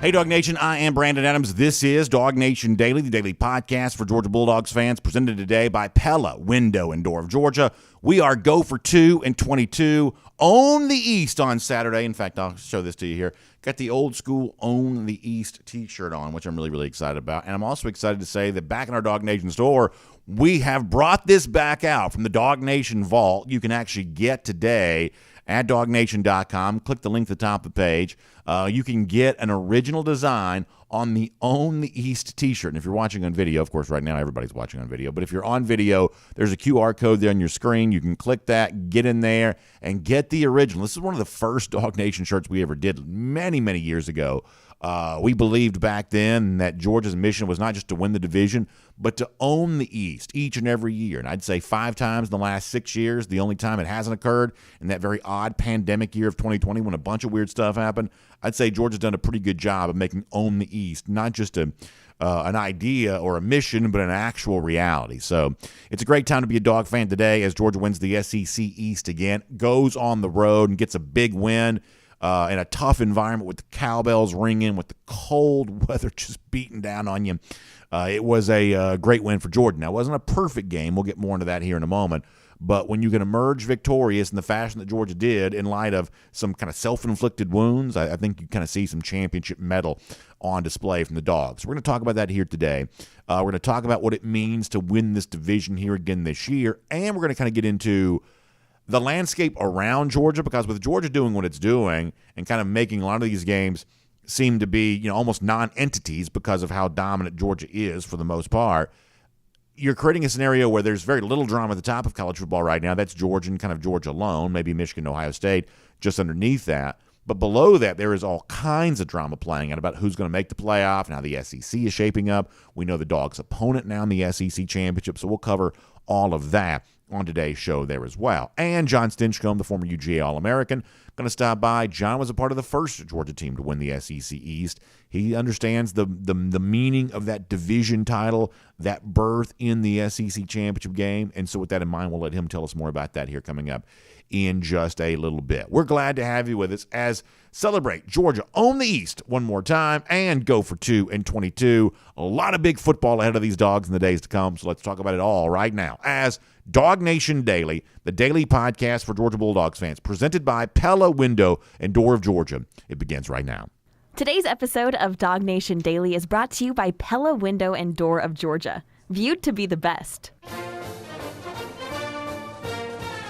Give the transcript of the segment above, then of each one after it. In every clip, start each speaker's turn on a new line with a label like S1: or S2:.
S1: Hey, Dog Nation, I am Brandon Adams. This is DawgNation Daily, the daily podcast for Georgia Bulldogs fans, presented today by Pella Window and Door of Georgia. We are go for 2 and 22. Own the East on Saturday. In fact, I'll show this to you here. Got the old school Own the East t-shirt on, which I'm really, really excited about. And I'm also excited to say that back in our DawgNation store, we have brought this back out from the DawgNation vault. You can actually get today at DawgNation.com. Click the link at the top of the page. You can get an original design on the Own the East t-shirt. And if you're watching on video, of course, right now everybody's watching on video, but if you're on video, there's a QR code there on your screen. You can click that, get in there, and get the original. This is one of the first DawgNation shirts we ever did many, many years ago. We believed back then that Georgia's mission was not just to win the division, but to own the East each and every year. And I'd say 5 times in the last 6 years. The only time it hasn't occurred in that very odd pandemic year of 2020 when a bunch of weird stuff happened. I'd say Georgia's done a pretty good job of making own the East not just an idea or a mission, but an actual reality. So it's a great time to be a Dog fan today as Georgia wins the SEC East again, goes on the road and gets a big win. In a tough environment with the cowbells ringing, with the cold weather just beating down on you. It was a great win for Georgia. Now, it wasn't a perfect game. We'll get more into that here in a moment. But when you can emerge victorious in the fashion that Georgia did in light of some kind of self-inflicted wounds, I think you kind of see some championship mettle on display from the Dogs. We're going to talk about that here today. We're going to talk about what it means to win this division here again this year. And we're going to kind of get into the landscape around Georgia, because with Georgia doing what it's doing and kind of making a lot of these games seem to be, almost non-entities because of how dominant Georgia is for the most part, you're creating a scenario where there's very little drama at the top of college football right now. That's Georgia and kind of Georgia alone, maybe Michigan, Ohio State just underneath that. But below that, there is all kinds of drama playing out about who's going to make the playoff and how the SEC is shaping up. We know the Dogs' opponent now in the SEC championship, so we'll cover all of that on today's show there as well. And John Stinchcomb, the former UGA All-American, going to stop by. John was a part of the first Georgia team to win the SEC East. He understands the meaning of that division title, that berth in the SEC championship game. And so with that in mind, we'll let him tell us more about that here coming up in just a little bit. We're glad to have you with us as celebrate Georgia own the East one more time and go for 2 and 22. A lot of big football ahead of these Dogs in the days to come, so let's talk about it all right now as DawgNation Daily, the daily podcast for Georgia Bulldogs fans, presented by Pella Window and Door of Georgia. It begins right now.
S2: Today's episode of DawgNation Daily is brought to you by Pella Window and Door of Georgia, viewed to be the best.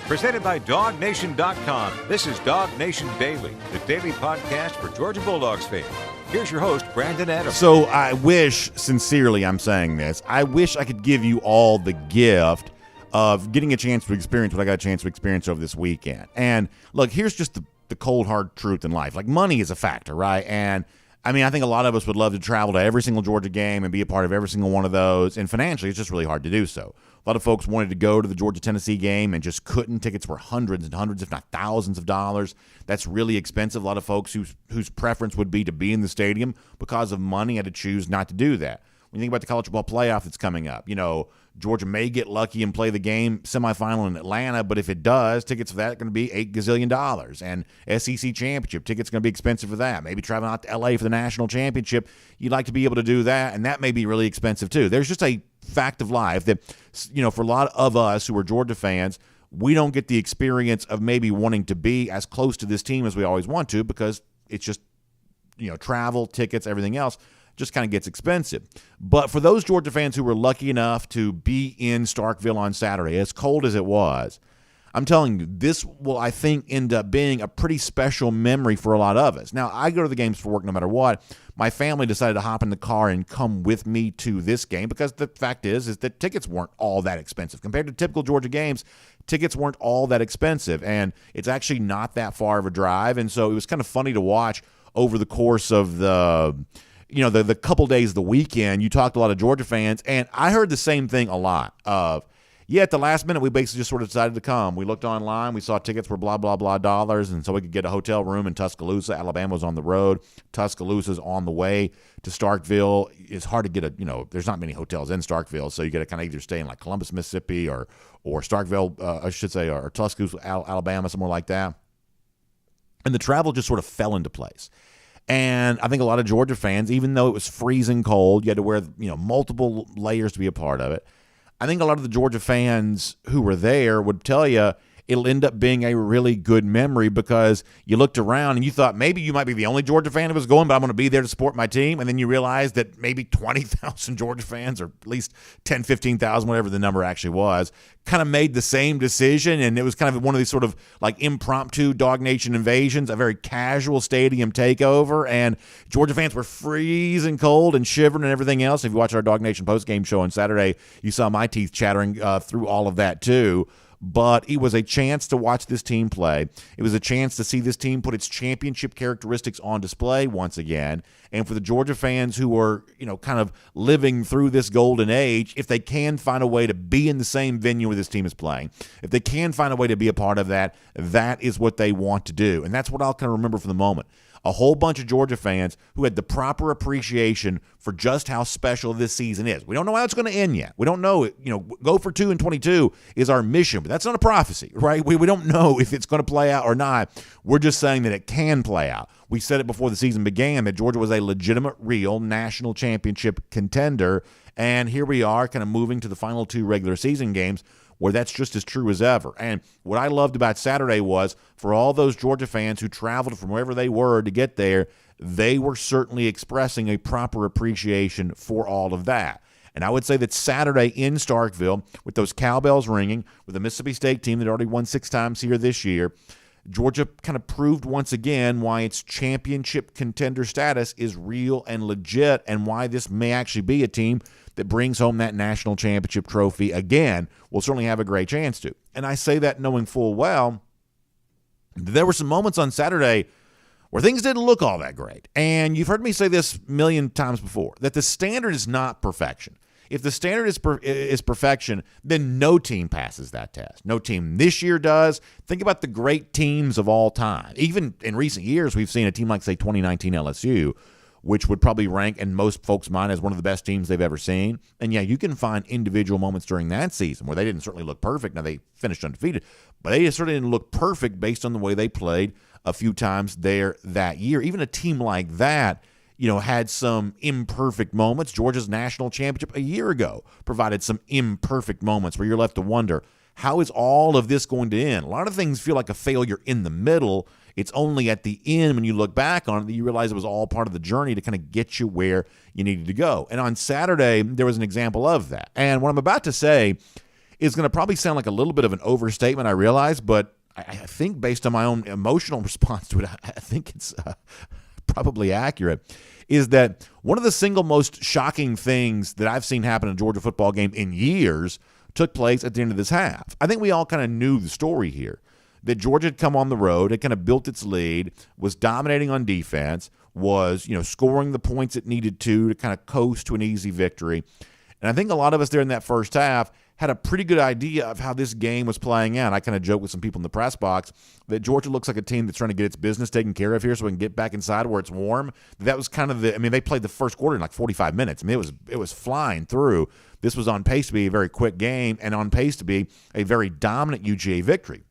S3: Presented by DawgNation.com. This is DawgNation Daily, the daily podcast for Georgia Bulldogs fans. Here's your host, Brandon Adams.
S1: So I wish, sincerely I'm saying this, I wish I could give you all the gift of getting a chance to experience what I got a chance to experience over this weekend. And look, here's just the cold, hard truth in life. Like, money is a factor, right? And I mean, I think a lot of us would love to travel to every single Georgia game and be a part of every single one of those. And financially, it's just really hard to do so. A lot of folks wanted to go to the Georgia-Tennessee game and just couldn't. Tickets were hundreds and hundreds, if not thousands of dollars. That's really expensive. A lot of folks whose preference would be to be in the stadium because of money had to choose not to do that. When you think about the college football playoff that's coming up, Georgia may get lucky and play the game semifinal in Atlanta, but if it does, tickets for that are going to be $8 gazillion. And SEC championship tickets are going to be expensive for that. Maybe traveling out to LA for the national championship, you'd like to be able to do that, and that may be really expensive too. There's just a fact of life that, for a lot of us who are Georgia fans, we don't get the experience of maybe wanting to be as close to this team as we always want to, because it's just, travel, tickets, everything else just kind of gets expensive. But for those Georgia fans who were lucky enough to be in Starkville on Saturday, as cold as it was, I'm telling you, this will, I think, end up being a pretty special memory for a lot of us. Now, I go to the games for work no matter what. My family decided to hop in the car and come with me to this game because the fact is that tickets weren't all that expensive. Compared to typical Georgia games, tickets weren't all that expensive, and it's actually not that far of a drive. And so it was kind of funny to watch over the course of the couple days of the weekend. You talked to a lot of Georgia fans, and I heard the same thing a lot of, at the last minute, we basically just sort of decided to come. We looked online. We saw tickets were blah, blah, blah dollars, and so we could get a hotel room in Tuscaloosa. Alabama was on the road. Tuscaloosa's on the way to Starkville. It's hard to get there's not many hotels in Starkville, so you got to kind of either stay in like Columbus, Mississippi, or Starkville, or Tuscaloosa, Alabama, somewhere like that. And the travel just sort of fell into place. And I think a lot of Georgia fans, even though it was freezing cold, you had to wear multiple layers to be a part of it. I think a lot of the Georgia fans who were there would tell you it'll end up being a really good memory because you looked around and you thought maybe you might be the only Georgia fan who was going, but I'm going to be there to support my team. And then you realize that maybe 20,000 Georgia fans, or at least 10, 15,000, whatever the number actually was, kind of made the same decision. And it was kind of one of these sort of like impromptu DawgNation invasions, a very casual stadium takeover. And Georgia fans were freezing cold and shivering and everything else. If you watch our DawgNation postgame show on Saturday, you saw my teeth chattering through all of that too. But it was a chance to watch this team play. It was a chance to see this team put its championship characteristics on display once again. And for the Georgia fans who are, kind of living through this golden age, if they can find a way to be in the same venue where this team is playing, if they can find a way to be a part of that, that is what they want to do. And that's what I'll kind of remember for the moment. A whole bunch of Georgia fans who had the proper appreciation for just how special this season is. We don't know how it's going to end yet. We don't know. Go for 2 and 22 is our mission, but that's not a prophecy, right? We don't know if it's going to play out or not. We're just saying that it can play out. We said it before the season began that Georgia was a legitimate, real national championship contender, and here we are kind of moving to the final 2 regular season games where that's just as true as ever. And what I loved about Saturday was for all those Georgia fans who traveled from wherever they were to get there, they were certainly expressing a proper appreciation for all of that. And I would say that Saturday in Starkville, with those cowbells ringing, with the Mississippi State team that already won 6 times here this year, Georgia kind of proved once again why its championship contender status is real and legit, and why this may actually be a team that brings home that national championship trophy again. Will certainly have a great chance to. And I say that knowing full well there were some moments on Saturday where things didn't look all that great. And you've heard me say this a million times before, that the standard is not perfection. If the standard is perfection, then no team passes that test. No team this year does. Think about the great teams of all time. Even in recent years, we've seen a team like, say, 2019 LSU, which would probably rank in most folks' mind as one of the best teams they've ever seen. And, yeah, you can find individual moments during that season where they didn't certainly look perfect. Now, they finished undefeated, but they certainly didn't look perfect based on the way they played a few times there that year. Even a team like that, had some imperfect moments. Georgia's national championship a year ago provided some imperfect moments where you're left to wonder, how is all of this going to end? A lot of things feel like a failure in the middle. It's only at the end when you look back on it that you realize it was all part of the journey to kind of get you where you needed to go. And on Saturday, there was an example of that. And what I'm about to say is going to probably sound like a little bit of an overstatement, I realize, but I think based on my own emotional response to it, I think it's probably accurate, is that one of the single most shocking things that I've seen happen in a Georgia football game in years took place at the end of this half. I think we all kind of knew the story here, that Georgia had come on the road, had kind of built its lead, was dominating on defense, was, scoring the points it needed to kind of coast to an easy victory. And I think a lot of us there in that first half had a pretty good idea of how this game was playing out. I kind of joked with some people in the press box that Georgia looks like a team that's trying to get its business taken care of here so we can get back inside where it's warm. That was kind of they played the first quarter in like 45 minutes. It was flying through. This was on pace to be a very quick game and on pace to be a very dominant UGA victory.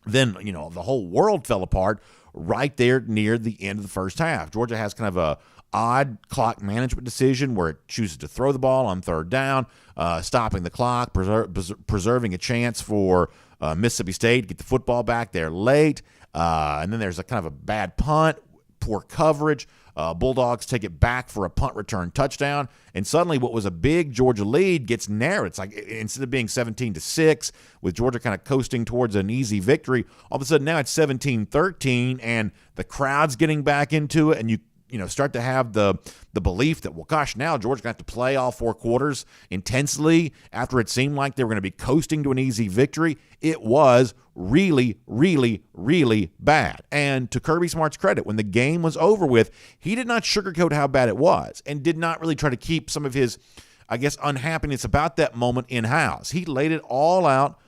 S1: Then, the whole world fell apart right there near the end of the first half. Georgia has kind of a odd clock management decision where it chooses to throw the ball on third down, stopping the clock, preserving a chance for Mississippi State to get the football back there late. And then there's a kind of a bad punt, poor coverage. Bulldogs take it back for a punt return touchdown, and suddenly what was a big Georgia lead gets narrowed. It's like instead of being 17-6 with Georgia kind of coasting towards an easy victory, all of a sudden now it's 17-13, and the crowd's getting back into it, and you start to have the belief that, well, gosh, now Georgia's going to have to play all 4 quarters intensely after it seemed like they were going to be coasting to an easy victory. It was really, really, really bad. And to Kirby Smart's credit, when the game was over with, he did not sugarcoat how bad it was and did not really try to keep some of his, unhappiness about that moment in-house. He laid it all out.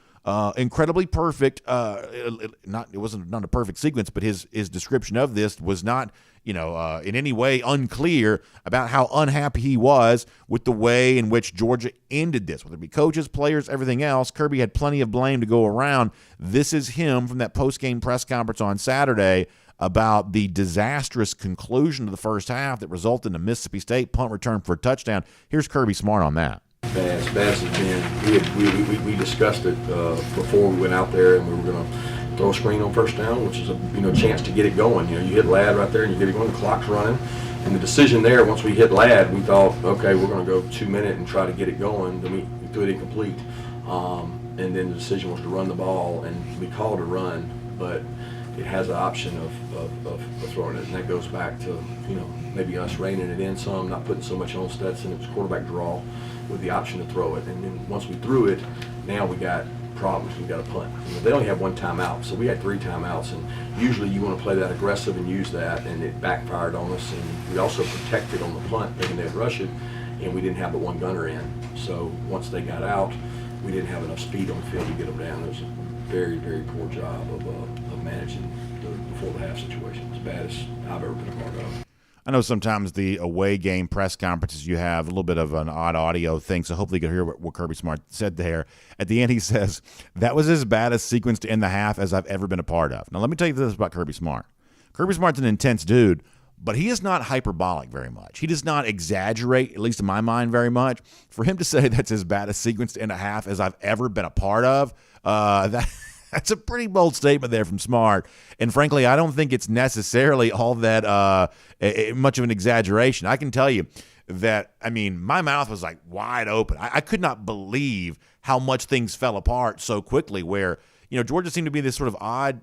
S1: Incredibly perfect. It wasn't a perfect sequence, but his description of this was not, in any way unclear about how unhappy he was with the way in which Georgia ended this, whether it be coaches, players, everything else. Kirby had plenty of blame to go around. This is him from that post-game press conference on Saturday, about the disastrous conclusion to the first half that resulted in a Mississippi State punt return for a touchdown. Here's Kirby Smart on that.
S4: Bad as it's been. We discussed it before we went out there, and we were going to throw a screen on first down, which is a chance to get it going. You hit Ladd right there, and you get it going. The clock's running, and the decision there, once we hit Ladd, we thought, okay, we're going to go 2 minute and try to get it going. Then we threw it incomplete, and then the decision was to run the ball, and we called a run, but it has the option of throwing it, and that goes back to maybe us reining it in some, not putting so much on Stetson. It was quarterback draw with the option to throw it, and then once we threw it, now we got problems. We got a punt. They only have one timeout, so we had 3 timeouts, and usually you want to play that aggressive and use that, and it backfired on us. And we also protected on the punt, thinking they'd rush it, and we didn't have the one gunner in. So once they got out, we didn't have enough speed on the field to get them down. It was a very, very poor job of managing the before the half situation. As bad as I've ever been a part of.
S1: I know sometimes the away game press conferences, you have a little bit of an odd audio thing, so hopefully you can hear what Kirby Smart said there. At the end, he says, that was as bad a sequence to end the half as I've ever been a part of. Now, let me tell you this about Kirby Smart. Kirby Smart's an intense dude, but he is not hyperbolic very much. He does not exaggerate, at least in my mind, very much. For him to say that's as bad a sequence to end a half as I've ever been a part of, that's a pretty bold statement there from Smart. And frankly, I don't think it's necessarily all that much of an exaggeration. I can tell you that, my mouth was like wide open. I could not believe how much things fell apart so quickly where, Georgia seemed to be this sort of odd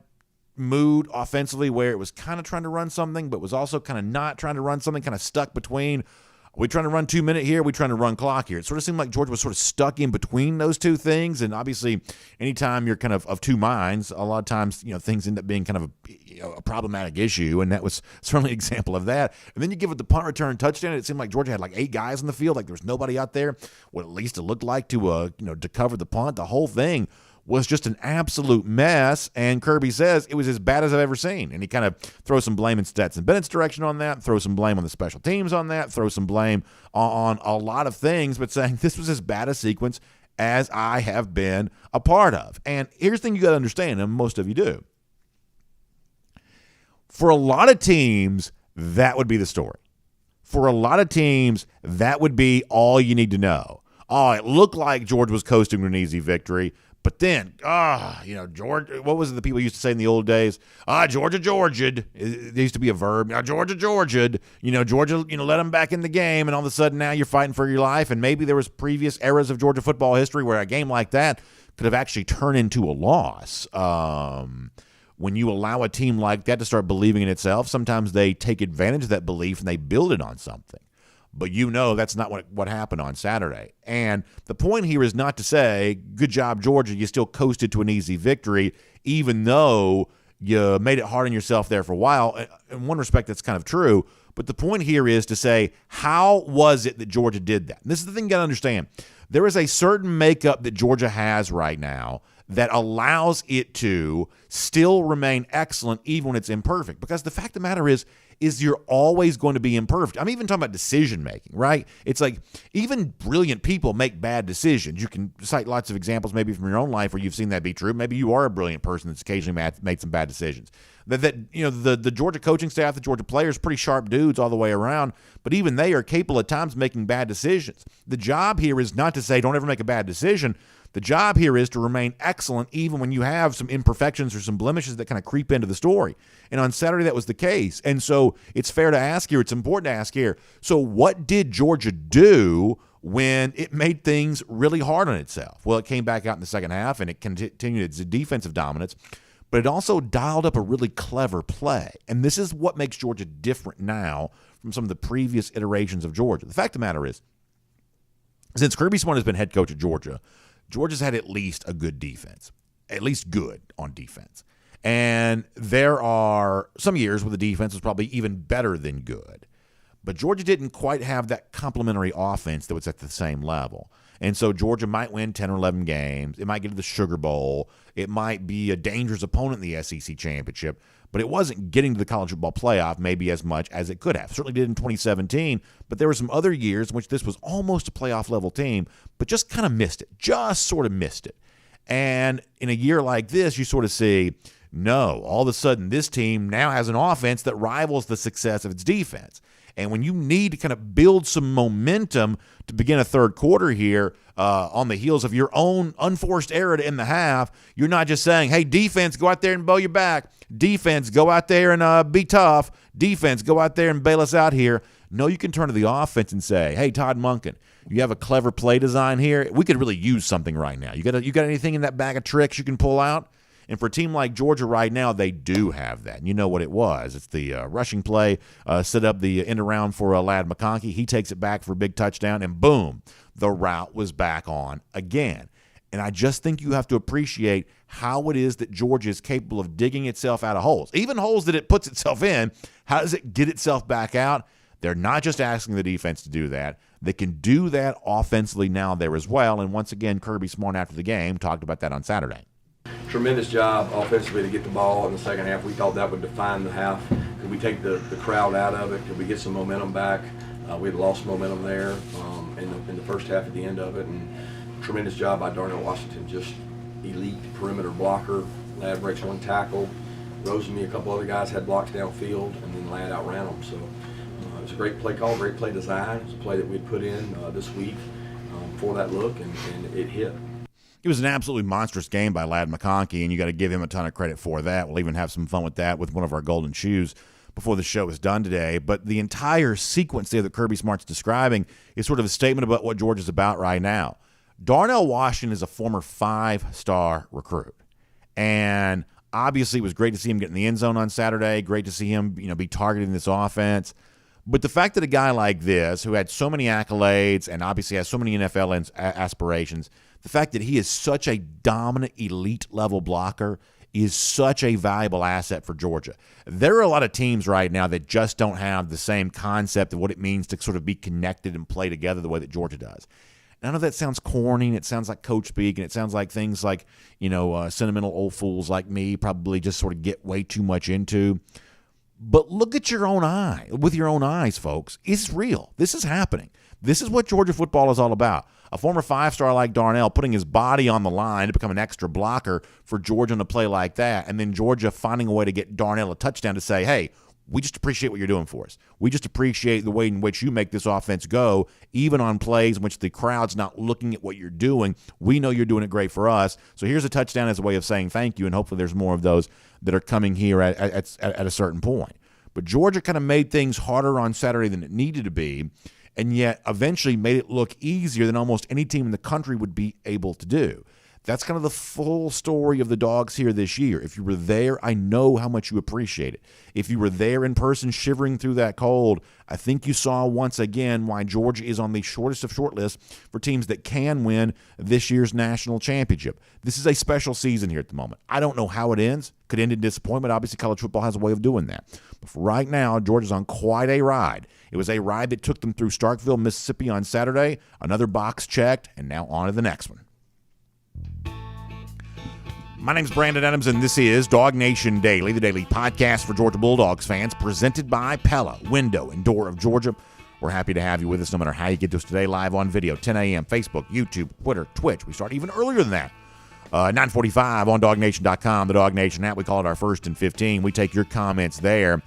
S1: mood offensively where it was kind of trying to run something, but was also kind of not trying to run something, kind of stuck between, are we trying to run 2 minute here? Are we trying to run clock here? It sort of seemed like Georgia was sort of stuck in between those two things. And obviously, anytime you're kind of two minds, a lot of times, things end up being kind of a problematic issue. And that was certainly an example of that. And then you give it the punt return touchdown. It seemed like Georgia had like 8 guys in the field. Like there was nobody out there, what at least it looked like to cover the punt. The whole thing was just an absolute mess, and Kirby says it was as bad as I've ever seen. And he kind of throws some blame in Stetson Bennett's direction on that, throws some blame on the special teams on that, throws some blame on a lot of things, but saying this was as bad a sequence as I have been a part of. And here's the thing you got to understand, and most of you do. For a lot of teams, that would be the story. For a lot of teams, that would be all you need to know. Oh, it looked like Georgia was coasting to an easy victory. But then, Georgia, what was it the people used to say in the old days? Georgia. There used to be a verb. Georgia. Georgia, let them back in the game. And all of a sudden now you're fighting for your life. And maybe there was previous eras of Georgia football history where a game like that could have actually turned into a loss. When you allow a team like that to start believing in itself, sometimes they take advantage of that belief and they build it on something. But that's not what happened on Saturday. And the point here is not to say, good job, Georgia, you still coasted to an easy victory, even though you made it hard on yourself there for a while. In one respect, that's kind of true. But the point here is to say, how was it that Georgia did that? And this is the thing you got to understand. There is a certain makeup that Georgia has right now that allows it to still remain excellent even when it's imperfect. Because the fact of the matter is you're always going to be imperfect. I'm even talking about decision-making, right? It's like even brilliant people make bad decisions. You can cite lots of examples maybe from your own life where you've seen that be true. Maybe you are a brilliant person that's occasionally made some bad decisions. The Georgia coaching staff, the Georgia players, pretty sharp dudes all the way around, but even they are capable at times making bad decisions. The job here is not to say don't ever make a bad decision. The job here is to remain excellent even when you have some imperfections or some blemishes that kind of creep into the story. And on Saturday, that was the case. And so it's fair to ask here, it's important to ask here, so what did Georgia do when it made things really hard on itself? Well, it came back out in the second half, and it continued its defensive dominance, but it also dialed up a really clever play. And this is what makes Georgia different now from some of the previous iterations of Georgia. The fact of the matter is, since Kirby Smart has been head coach at Georgia, Georgia's had at least a good defense, at least good on defense. And there are some years where the defense was probably even better than good. But Georgia didn't quite have that complementary offense that was at the same level. And so Georgia might win 10 or 11 games. It might get to the Sugar Bowl. It might be a dangerous opponent in the SEC championship. But it wasn't getting to the college football playoff maybe as much as it could have. Certainly did in 2017, but there were some other years in which this was almost a playoff-level team, but just kind of missed it, just sort of missed it. And in a year like this, you sort of see No, all of a sudden this team now has an offense that rivals the success of its defense. And when you need to kind of build some momentum to begin a third quarter here on the heels of your own unforced error to end the half, you're not just saying, hey, defense, go out there and bow your back. Defense, go out there and be tough. Defense, go out there and bail us out here. No, you can turn to the offense and say, hey, Todd Monken, you have a clever play design here. We could really use something right now. You got anything in that bag of tricks you can pull out? And for a team like Georgia right now, they do have that. And you know what it was. It's the rushing play, set up the end around for Ladd McConkey. He takes it back for a big touchdown, and boom, the route was back on again. And I just think you have to appreciate how it is that Georgia is capable of digging itself out of holes. Even holes that it puts itself in, how does it get itself back out? They're not just asking the defense to do that. They can do that offensively now there as well. And once again, Kirby Smart after the game talked about that on Saturday.
S4: Tremendous job offensively to get the ball in the second half. We thought that would define the half. Could we take the crowd out of it? Could we get some momentum back? We had lost momentum there in the first half at the end of it. And tremendous job by Darnell Washington, just elite perimeter blocker. Ladd breaks one tackle. Rose and me, a couple other guys had blocks downfield, and then Ladd outran them. So it was a great play call, great play design. It was a play that we'd put in this week for that look, and it hit.
S1: It was an absolutely monstrous game by Ladd McConkey, and you got to give him a ton of credit for that. We'll even have some fun with that with one of our golden shoes before the show is done today. But the entire sequence there that Kirby Smart's describing is sort of a statement about what Georgia's about right now. Darnell Washington is a former 5-star recruit, and obviously it was great to see him get in the end zone on Saturday. Great to see him, be targeting this offense. But the fact that a guy like this, who had so many accolades and obviously has so many NFL aspirations, the fact that he is such a dominant elite level blocker is such a valuable asset for Georgia. There are a lot of teams right now that just don't have the same concept of what it means to sort of be connected and play together the way that Georgia does. And I know that sounds corny, and it sounds like coach speak, and it sounds like things like, sentimental old fools like me probably just sort of get way too much into. But look at your own eye, with your own eyes, folks. It's real. This is happening. This is what Georgia football is all about. A former 5-star like Darnell putting his body on the line to become an extra blocker for Georgia in a play like that, and then Georgia finding a way to get Darnell a touchdown to say, hey, we just appreciate what you're doing for us. We just appreciate the way in which you make this offense go, even on plays in which the crowd's not looking at what you're doing. We know you're doing it great for us. So here's a touchdown as a way of saying thank you, and hopefully there's more of those that are coming here at a certain point. But Georgia kind of made things harder on Saturday than it needed to be, and yet eventually made it look easier than almost any team in the country would be able to do. That's kind of the full story of the Dogs here this year. If you were there, I know how much you appreciate it. If you were there in person shivering through that cold, I think you saw once again why Georgia is on the shortest of short lists for teams that can win this year's national championship. This is a special season here at the moment. I don't know how it ends. Could end in disappointment. Obviously, college football has a way of doing that. But for right now, Georgia's on quite a ride. It was a ride that took them through Starkville, Mississippi on Saturday. Another box checked, and now on to the next one. My name's Brandon Adams, and this is DawgNation Daily, the daily podcast for Georgia Bulldogs fans, presented by Pella, Window and Door of Georgia. We're happy to have you with us no matter how you get to us today, live on video, 10 a.m., Facebook, YouTube, Twitter, Twitch. We start even earlier than that. 9:45 on DawgNation.com, the DawgNation app. We call it our First and 15. We take your comments there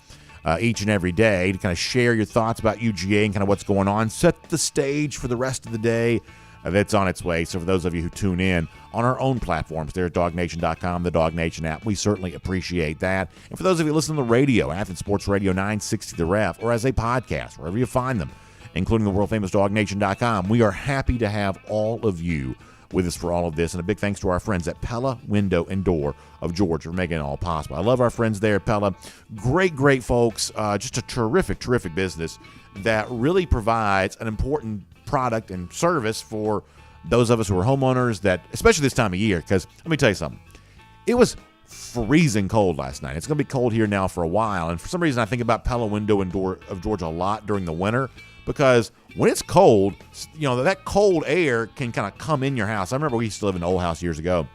S1: each and every day to kind of share your thoughts about UGA and kind of what's going on. Set the stage for the rest of the day that's on its way. So for those of you who tune in on our own platforms there at DawgNation.com, the DawgNation app, we certainly appreciate that. And for those of you listening to the radio, Athens Sports Radio 960 The Ref, or as a podcast, wherever you find them, including the world-famous DawgNation.com, we are happy to have all of you with us for all of this. And a big thanks to our friends at Pella, Window, and Door of Georgia for making it all possible. I love our friends there at Pella. Great folks. Just a terrific business that really provides an important product and service for those of us who are homeowners, that, especially this time of year, because let me tell you something. It was freezing cold last night. It's going to be cold here now for a while. And for some reason, I think about Pella, Window, and Door of Georgia a lot during the winter, because when it's cold, that cold air can kind of come in your house. I remember we used to live in an old house years ago.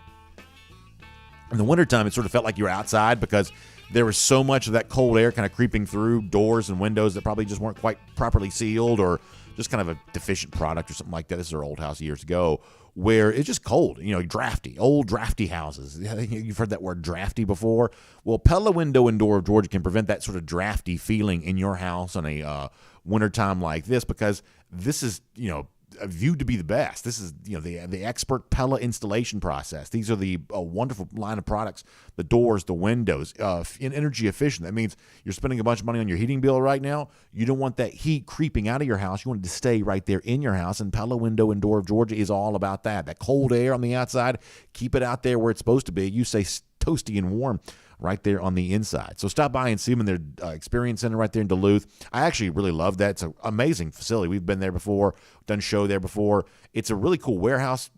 S1: In the wintertime, it sort of felt like you were outside because there was so much of that cold air kind of creeping through doors and windows that probably just weren't quite properly sealed, or just kind of a deficient product or something like that. This is our old house years ago, where it's just cold, drafty, old drafty houses. You've heard that word drafty before. Well, Pella Window and Door of Georgia can prevent that sort of drafty feeling in your house on a wintertime like this, because this is, viewed to be the best. This is, the expert Pella installation process. These are the wonderful line of products, the doors, the windows, energy efficient. That means you're spending a bunch of money on your heating bill right now. You don't want that heat creeping out of your house. You want it to stay right there in your house, and Pella Window and Door of Georgia is all about that. That cold air on the outside, keep it out there where it's supposed to be. You say toasty and warm right there on the inside. So stop by and see them in their experience center right there in Duluth. I actually really love that. It's an amazing facility. We've been there before, done show there before. It's a really cool warehouse,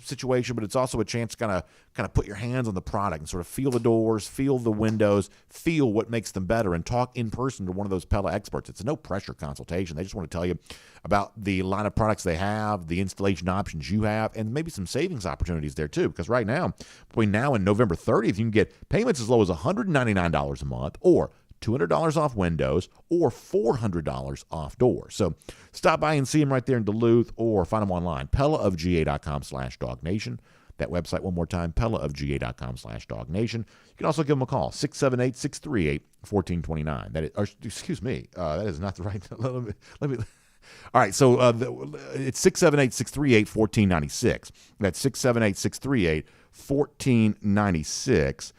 S1: situation, but it's also a chance to kind of put your hands on the product and sort of feel the doors, feel the windows, feel what makes them better, and talk in person to one of those Pella experts. It's a no-pressure consultation. They just want to tell you about the line of products they have, the installation options you have, and maybe some savings opportunities there too, because right now, between now and November 30th, you can get payments as low as $199 a month, or $200 off windows, or $400 off doors. So stop by and see them right there in Duluth, or find them online, pellaofga.com/DawgNation. That website one more time, pellaofga.com/DawgNation. You can also give them a call, 678-638-1429. That is not the right. Let me. All right, so it's 678-638-1496. That's 678-638-1496.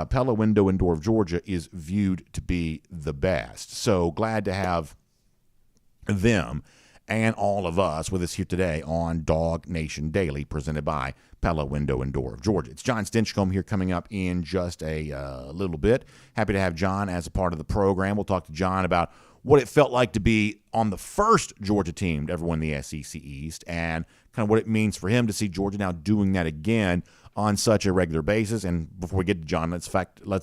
S1: Pella Window and Door of Georgia is viewed to be the best. So glad to have them and all of us with us here today on DawgNation Daily, presented by Pella Window and Door of Georgia. It's John Stinchcomb here, coming up in just a little bit. Happy to have John as a part of the program. We'll talk to John about what it felt like to be on the first Georgia team to ever win the SEC East, and kind of what it means for him to see Georgia now doing that again on such a regular basis. And before we get to John, let's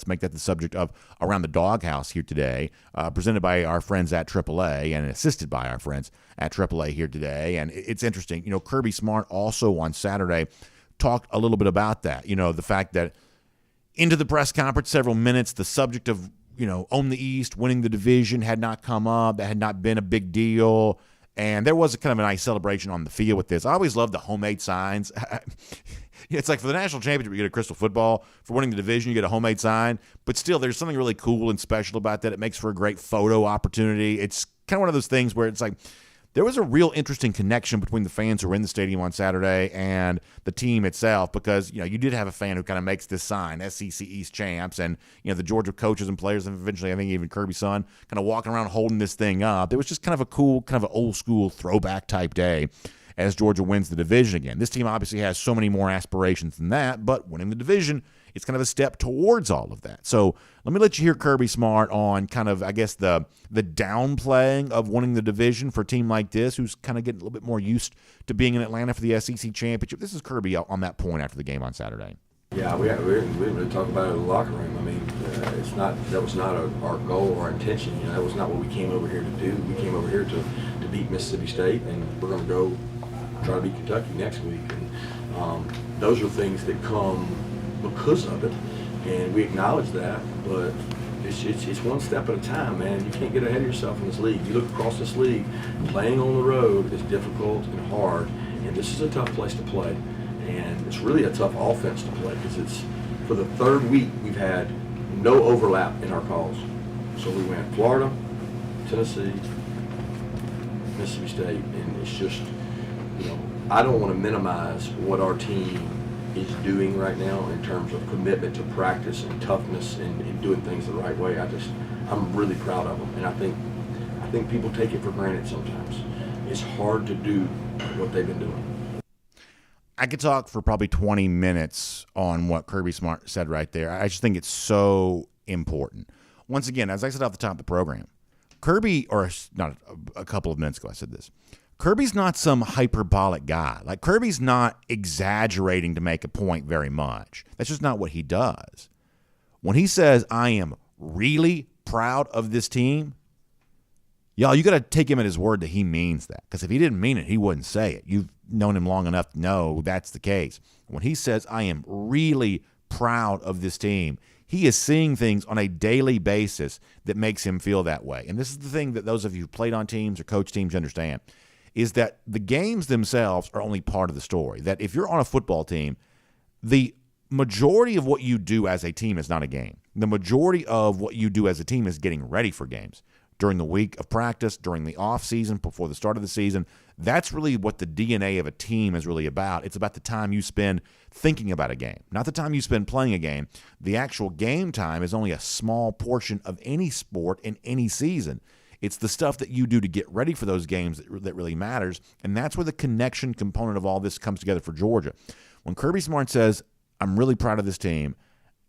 S1: make that the subject of Around the Doghouse here today, presented by our friends at AAA and assisted by our friends at AAA here today. And it's interesting, Kirby Smart also on Saturday talked a little bit about that, the fact that into the press conference, several minutes, the subject of, own the East, winning the division had not come up. That had not been a big deal. And there was a kind of a nice celebration on the field with this. I always love the homemade signs. It's like for the national championship, you get a crystal football. For winning the division, you get a homemade sign. But still, there's something really cool and special about that. It makes for a great photo opportunity. It's kind of one of those things where it's like there was a real interesting connection between the fans who were in the stadium on Saturday and the team itself, because, you did have a fan who kind of makes this sign, SEC East champs, and, the Georgia coaches and players, and eventually I think even Kirby's son, kind of walking around holding this thing up. It was just kind of a cool, kind of an old school throwback type day as Georgia wins the division again. This team obviously has so many more aspirations than that, but winning the division, it's kind of a step towards all of that. So let me let you hear Kirby Smart on kind of, I guess, the downplaying of winning the division for a team like this, who's kind of getting a little bit more used to being in Atlanta for the SEC championship. This is Kirby on that point after the game on Saturday.
S4: Yeah, we didn't really talk about it in the locker room. I mean, that was not our goal or our intention. That was not what we came over here to do. We came over here to beat Mississippi State, and we're going to go try to beat Kentucky next week. And those are things that come because of it, and we acknowledge that, but it's one step at a time, man. You can't get ahead of yourself in this league. You look across this league, playing on the road is difficult and hard, and this is a tough place to play, and it's really a tough offense to play, because it's for the third week we've had no overlap in our calls. So we went Florida, Tennessee, Mississippi State, and it's just, I don't want to minimize what our team is doing right now in terms of commitment to practice and toughness and doing things the right way. I'm really proud of them, and I think people take it for granted sometimes. It's hard to do what they've been doing.
S1: I could talk for probably 20 minutes on what Kirby Smart said right there. I just think it's so important. Once again, as I said off the top of the program, Kirby, or not a couple of minutes ago I said this, Kirby's not some hyperbolic guy. Like, Kirby's not exaggerating to make a point very much. That's just not what he does. When he says, I am really proud of this team, y'all, you got to take him at his word that he means that. Because if he didn't mean it, he wouldn't say it. You've known him long enough to know that's the case. When he says, I am really proud of this team, he is seeing things on a daily basis that makes him feel that way. And this is the thing that those of you who played on teams or coach teams understand. is that the games themselves are only part of the story. That if you're on a football team, the majority of what you do as a team is not a game. The majority of what you do as a team is getting ready for games. During the week of practice, during the off season, before the start of the season, that's really what the DNA of a team is really about. It's about the time you spend thinking about a game, not the time you spend playing a game. The actual game time is only a small portion of any sport in any season. It's the stuff that you do to get ready for those games that really matters, and that's where the connection component of all this comes together for Georgia. When Kirby Smart says, I'm really proud of this team,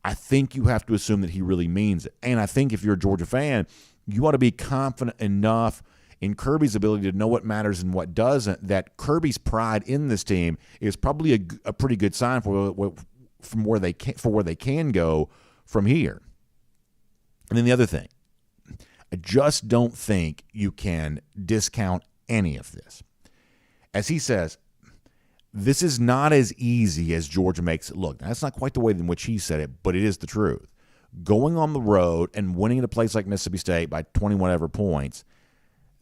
S1: I think you have to assume that he really means it. And I think if you're a Georgia fan, you ought to be confident enough in Kirby's ability to know what matters and what doesn't, that Kirby's pride in this team is probably a pretty good sign for where they can go from here. And then the other thing, I just don't think you can discount any of this. As he says, this is not as easy as Georgia makes it look. Now, that's not quite the way in which he said it, but it is the truth. Going on the road and winning at a place like Mississippi State by 20 whatever points,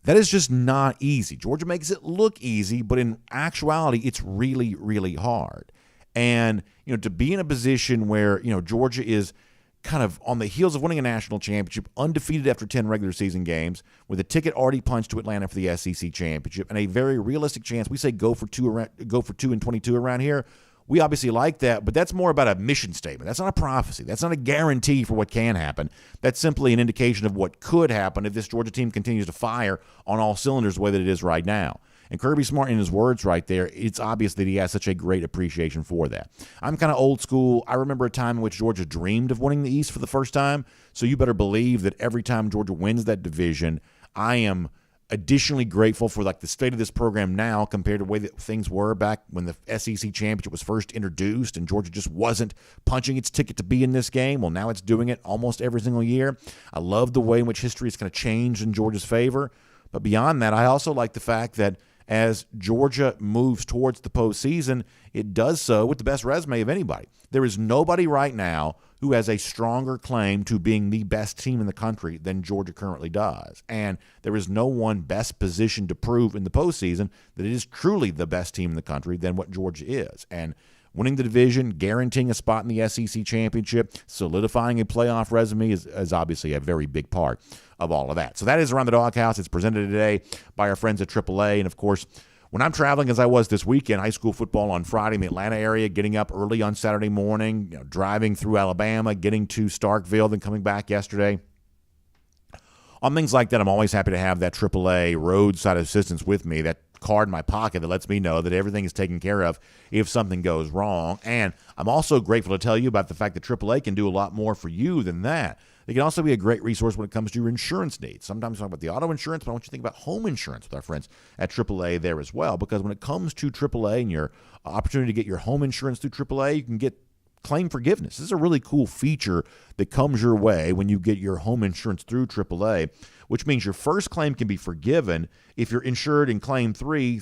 S1: that is just not easy. Georgia makes it look easy, but in actuality, it's really, really hard. And, to be in a position where, Georgia is kind of on the heels of winning a national championship, undefeated after 10 regular season games, with a ticket already punched to Atlanta for the SEC championship, and a very realistic chance. We say go for 2 and 22 around here. We obviously like that, but that's more about a mission statement. That's not a prophecy. That's not a guarantee for what can happen. That's simply an indication of what could happen if this Georgia team continues to fire on all cylinders the way that it is right now. And Kirby Smart, in his words right there, it's obvious that he has such a great appreciation for that. I'm kind of old school. I remember a time in which Georgia dreamed of winning the East for the first time, so you better believe that every time Georgia wins that division, I am additionally grateful for the state of this program now compared to the way that things were back when the SEC championship was first introduced and Georgia just wasn't punching its ticket to be in this game. Well, now it's doing it almost every single year. I love the way in which history is going to change in Georgia's favor. But beyond that, I also like the fact that as Georgia moves towards the postseason, it does so with the best resume of anybody. There is nobody right now who has a stronger claim to being the best team in the country than Georgia currently does. And there is no one best positioned to prove in the postseason that it is truly the best team in the country than what Georgia is. And winning the division, guaranteeing a spot in the SEC championship, solidifying a playoff resume is obviously a very big part of all of that. So that is Around the Doghouse. It's presented today by our friends at AAA. And, of course, when I'm traveling, as I was this weekend, high school football on Friday in the Atlanta area, getting up early on Saturday morning, driving through Alabama, getting to Starkville, then coming back yesterday. On things like that, I'm always happy to have that AAA roadside assistance with me, that card in my pocket that lets me know that everything is taken care of if something goes wrong. And I'm also grateful to tell you about the fact that AAA can do a lot more for you than that. They can also be a great resource when it comes to your insurance needs. Sometimes we talk about the auto insurance, but I want you to think about home insurance with our friends at AAA there as well, because when it comes to AAA and your opportunity to get your home insurance through AAA, you can get claim forgiveness. This is a really cool feature that comes your way when you get your home insurance through AAA, which means your first claim can be forgiven if you're insured in claim 3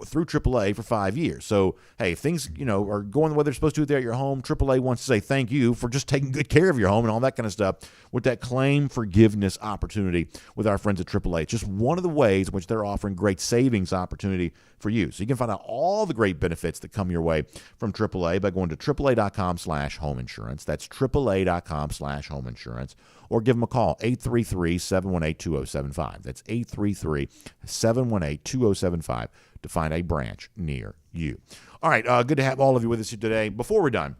S1: through AAA for 5 years. So, hey, if things, are going the way they're supposed to there at your home, AAA wants to say thank you for just taking good care of your home and all that kind of stuff with that claim forgiveness opportunity with our friends at AAA. It's just one of the ways in which they're offering great savings opportunity for you. So you can find out all the great benefits that come your way from AAA by going to AAA.com/home insurance. That's AAA.com/home insurance. Or give them a call, 833-718-2075. That's 833-718-2075 to find a branch near you. All right, good to have all of you with us today. Before we're done,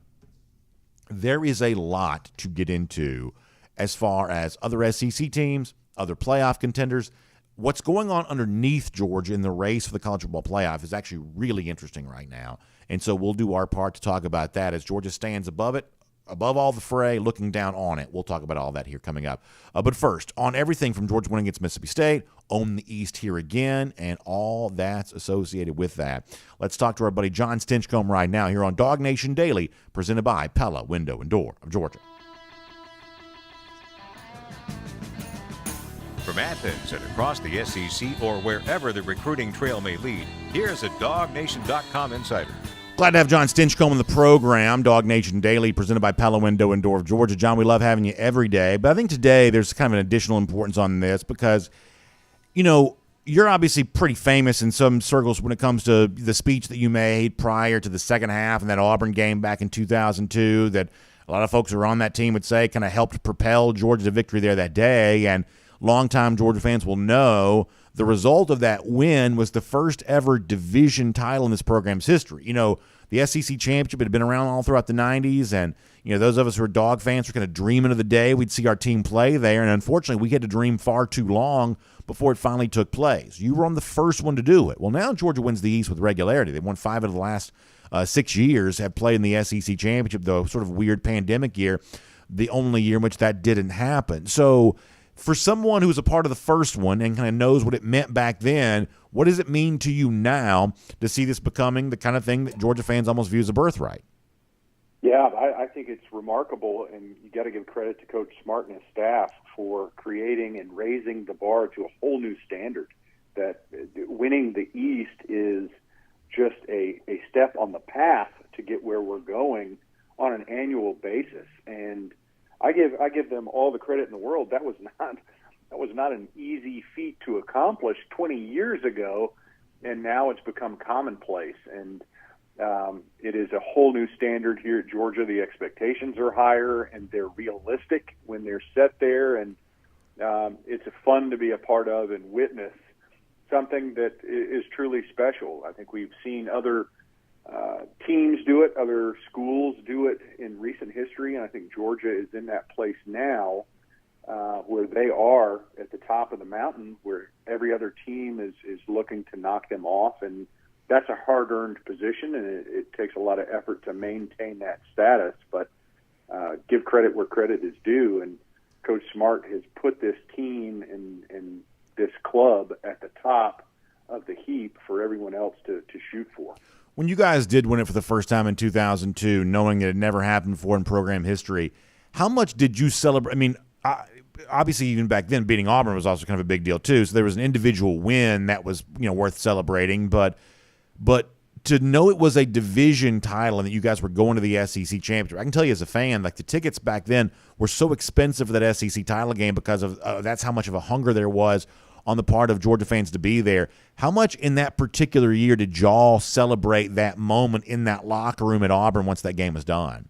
S1: there is a lot to get into as far as other SEC teams, other playoff contenders. What's going on underneath Georgia in the race for the college football playoff is actually really interesting right now. And so we'll do our part to talk about that as Georgia stands above it, above all the fray, looking down on it. We'll talk about all that here coming up. But first, on everything from Georgia winning against Mississippi State, own the East here again, and all that's associated with that. Let's talk to our buddy John Stinchcomb right now here on DawgNation Daily, presented by Pella Window and Door of Georgia.
S3: From Athens and across the SEC or wherever the recruiting trail may lead, here's a DawgNation.com insider.
S1: Glad to have John Stinchcomb on the program, DawgNation Daily, presented by Pella Window and Door of Georgia. John, we love having you every day, but I think today there's kind of an additional importance on this because, you're obviously pretty famous in some circles when it comes to the speech that you made prior to the second half in that Auburn game back in 2002 that a lot of folks who were on that team would say kind of helped propel Georgia to victory there that day. And longtime Georgia fans will know the result of that win was the first ever division title in this program's history. You know, the SEC championship had been around all throughout the 90s, and you know, those of us who are Dog fans were kind of dreaming of the day we'd see our team play there, and unfortunately we had to dream far too long before it finally took place. You were on the first one to do it. Well, now Georgia wins the East with regularity. They've won 5 of the last 6 years, have played in the SEC championship, though sort of weird pandemic year, the only year in which that didn't happen. So for someone who's a part of the first one and kind of knows what it meant back then, what does it mean to you now to see this becoming the kind of thing that Georgia fans almost view as a birthright?
S5: Yeah, I think it's remarkable, and you got to give credit to Coach Smart and his staff for creating and raising the bar to a whole new standard. That winning the East is just a step on the path to get where we're going on an annual basis. And I give them all the credit in the world. That was not an easy feat to accomplish 20 years ago, and now it's become commonplace. And it is a whole new standard here at Georgia. The expectations are higher, and they're realistic when they're set there. And it's fun to be a part of and witness something that is truly special. I think we've seen other teams do it, other schools do it in recent history, and I think Georgia is in that place now where they are at the top of the mountain, where every other team is looking to knock them off, and that's a hard-earned position, and it takes a lot of effort to maintain that status. But give credit where credit is due, and Coach Smart has put this team and this club at the top of the heap for everyone else to shoot for.
S1: When you guys did win it for the first time in 2002, knowing it had never happened before in program history, how much did you celebrate? I mean, obviously, even back then, beating Auburn was also kind of a big deal too. So there was an individual win that was, worth celebrating. But to know it was a division title and that you guys were going to the SEC championship, I can tell you as a fan, like the tickets back then were so expensive for that SEC title game because of that's how much of a hunger there was on the part of Georgia fans to be there. How much in that particular year did y'all celebrate that moment in that locker room at Auburn once that game was done?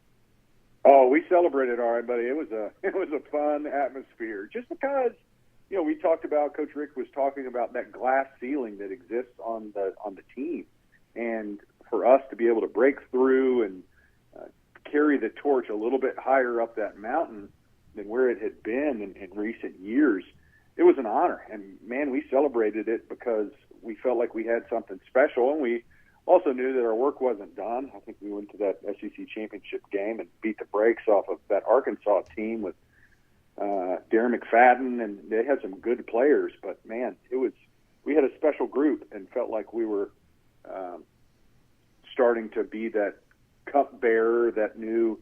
S5: Oh, we celebrated all right, buddy. It was a fun atmosphere. Just because, we talked about, Coach Rick was talking about that glass ceiling that exists on the team, and for us to be able to break through and carry the torch a little bit higher up that mountain than where it had been in recent years, it was an honor. And man, we celebrated it because we felt like we had something special, and we also knew that our work wasn't done. I think we went to that SEC championship game and beat the brakes off of that Arkansas team with Darren McFadden, and they had some good players. But man, we had a special group and felt like we were starting to be that cup bearer, that new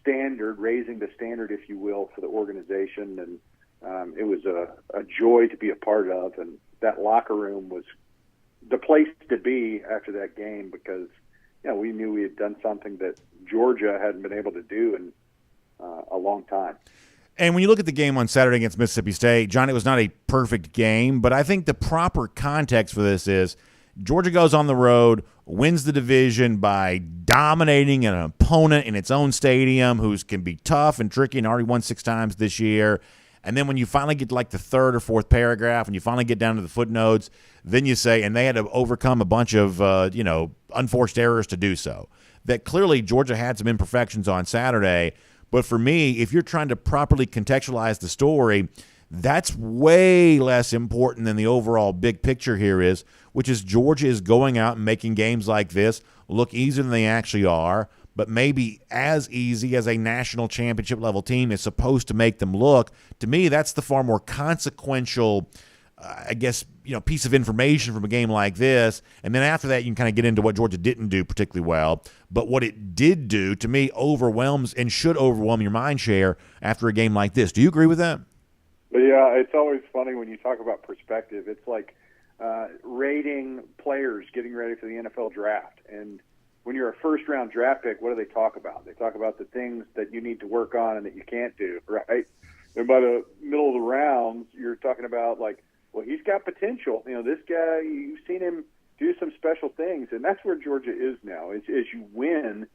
S5: standard, raising the standard, if you will, for the organization. And it was a joy to be a part of, and that locker room was the place to be after that game because we knew we had done something that Georgia hadn't been able to do in a long time.
S1: And when you look at the game on Saturday against Mississippi State, John, it was not a perfect game, but I think the proper context for this is Georgia goes on the road, wins the division by dominating an opponent in its own stadium who can be tough and tricky and already won 6 times this year. And then when you finally get to like the third or fourth paragraph, and you finally get down to the footnotes, then you say, and they had to overcome a bunch of, unforced errors to do so. That clearly Georgia had some imperfections on Saturday. But for me, if you're trying to properly contextualize the story, that's way less important than the overall big picture here is, which is Georgia is going out and making games like this look easier than they actually are, but maybe as easy as a national championship level team is supposed to make them look. To me, that's the far more consequential, piece of information from a game like this. And then after that, you can kind of get into what Georgia didn't do particularly well. But what it did do, to me, overwhelms and should overwhelm your mind share after a game like this. Do you agree with that?
S5: Yeah, it's always funny when you talk about perspective. It's like rating players getting ready for the NFL draft. And when you're a first-round draft pick, what do they talk about? They talk about the things that you need to work on and that you can't do, right? And by the middle of the rounds, you're talking about, like, well, he's got potential. This guy, you've seen him do some special things, and that's where Georgia is now. As you win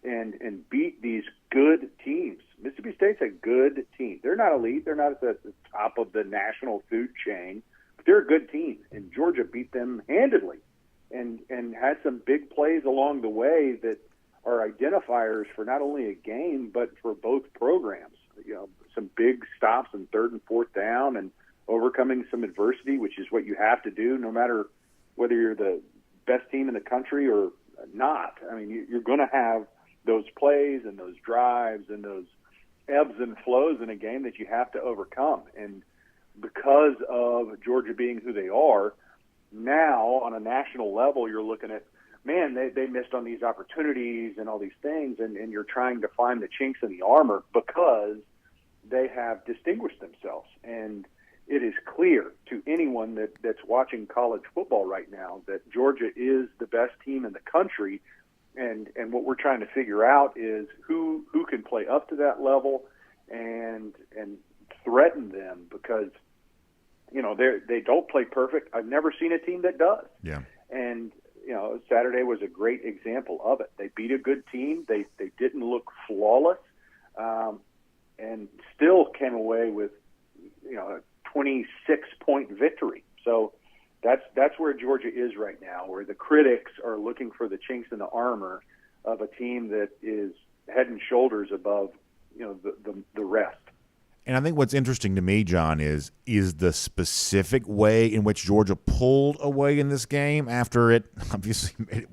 S5: and beat these good teams. Mississippi State's a good team. They're not elite. They're not at the top of the national food chain, but they're a good team, and Georgia beat them handedly and had some big plays along the way that are identifiers for not only a game but for both programs. Some big stops in third and fourth down and overcoming some adversity, which is what you have to do no matter whether you're the best team in the country or not. I mean, you're going to have those plays and those drives and those ebbs and flows in a game that you have to overcome. And because of Georgia being who they are, now on a national level, you're looking at, man, they missed on these opportunities and all these things, and you're trying to find the chinks in the armor because they have distinguished themselves. And it is clear to anyone that's watching college football right now that Georgia is the best team in the country. And what we're trying to figure out is who can play up to that level and threaten them, because they don't play perfect. I've never seen a team that does.
S1: Yeah.
S5: And Saturday was a great example of it. They beat a good team. They didn't look flawless, and still came away with a 26-point victory. So that's where Georgia is right now, where the critics are looking for the chinks in the armor of a team that is head and shoulders above the rest.
S1: And I think what's interesting to me, John, is the specific way in which Georgia pulled away in this game after it obviously made it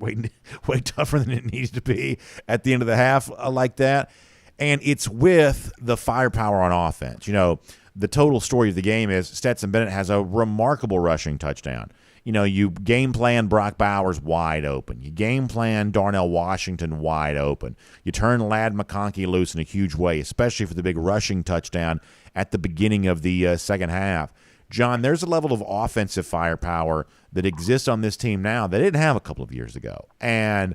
S1: way tougher than it needed to be at the end of the half like that. And it's with the firepower on offense. The total story of the game is Stetson Bennett has a remarkable rushing touchdown. You game plan Brock Bowers wide open. You game plan Darnell Washington wide open. You turn Ladd McConkey loose in a huge way, especially for the big rushing touchdown at the beginning of the second half. John, there's a level of offensive firepower that exists on this team now that it didn't have a couple of years ago. And,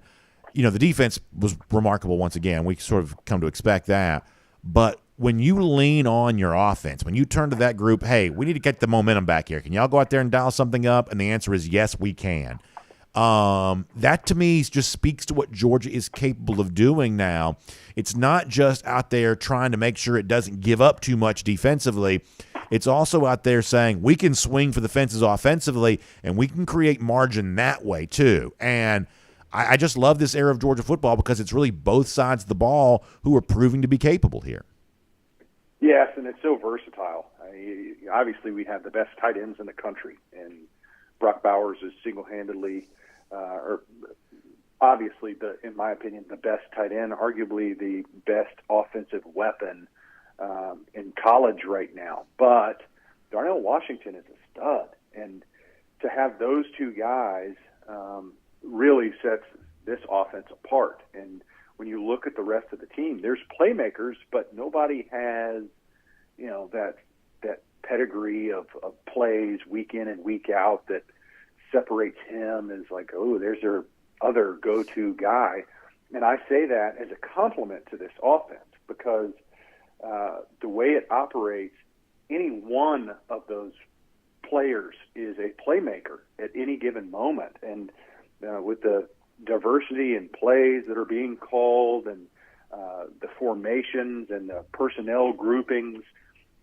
S1: the defense was remarkable once again. We sort of come to expect that. But when you lean on your offense, when you turn to that group, hey, we need to get the momentum back here. Can y'all go out there and dial something up? And the answer is yes, we can. That to me just speaks to what Georgia is capable of doing now. It's not just out there trying to make sure it doesn't give up too much defensively. It's also out there saying we can swing for the fences offensively and we can create margin that way too. And I just love this era of Georgia football because it's really both sides of the ball who are proving to be capable here.
S5: Yes, and it's so versatile. Obviously, we have the best tight ends in the country, and Brock Bowers is single-handedly, obviously, in my opinion, the best tight end, arguably the best offensive weapon in college right now. But Darnell Washington is a stud, and to have those two guys really sets this offense apart. And when you look at the rest of the team, there's playmakers, but nobody has, that pedigree of plays week in and week out that separates him as like, oh, there's their other go-to guy. And I say that as a compliment to this offense because the way it operates, any one of those players is a playmaker at any given moment. And with the diversity in plays that are being called and the formations and the personnel groupings,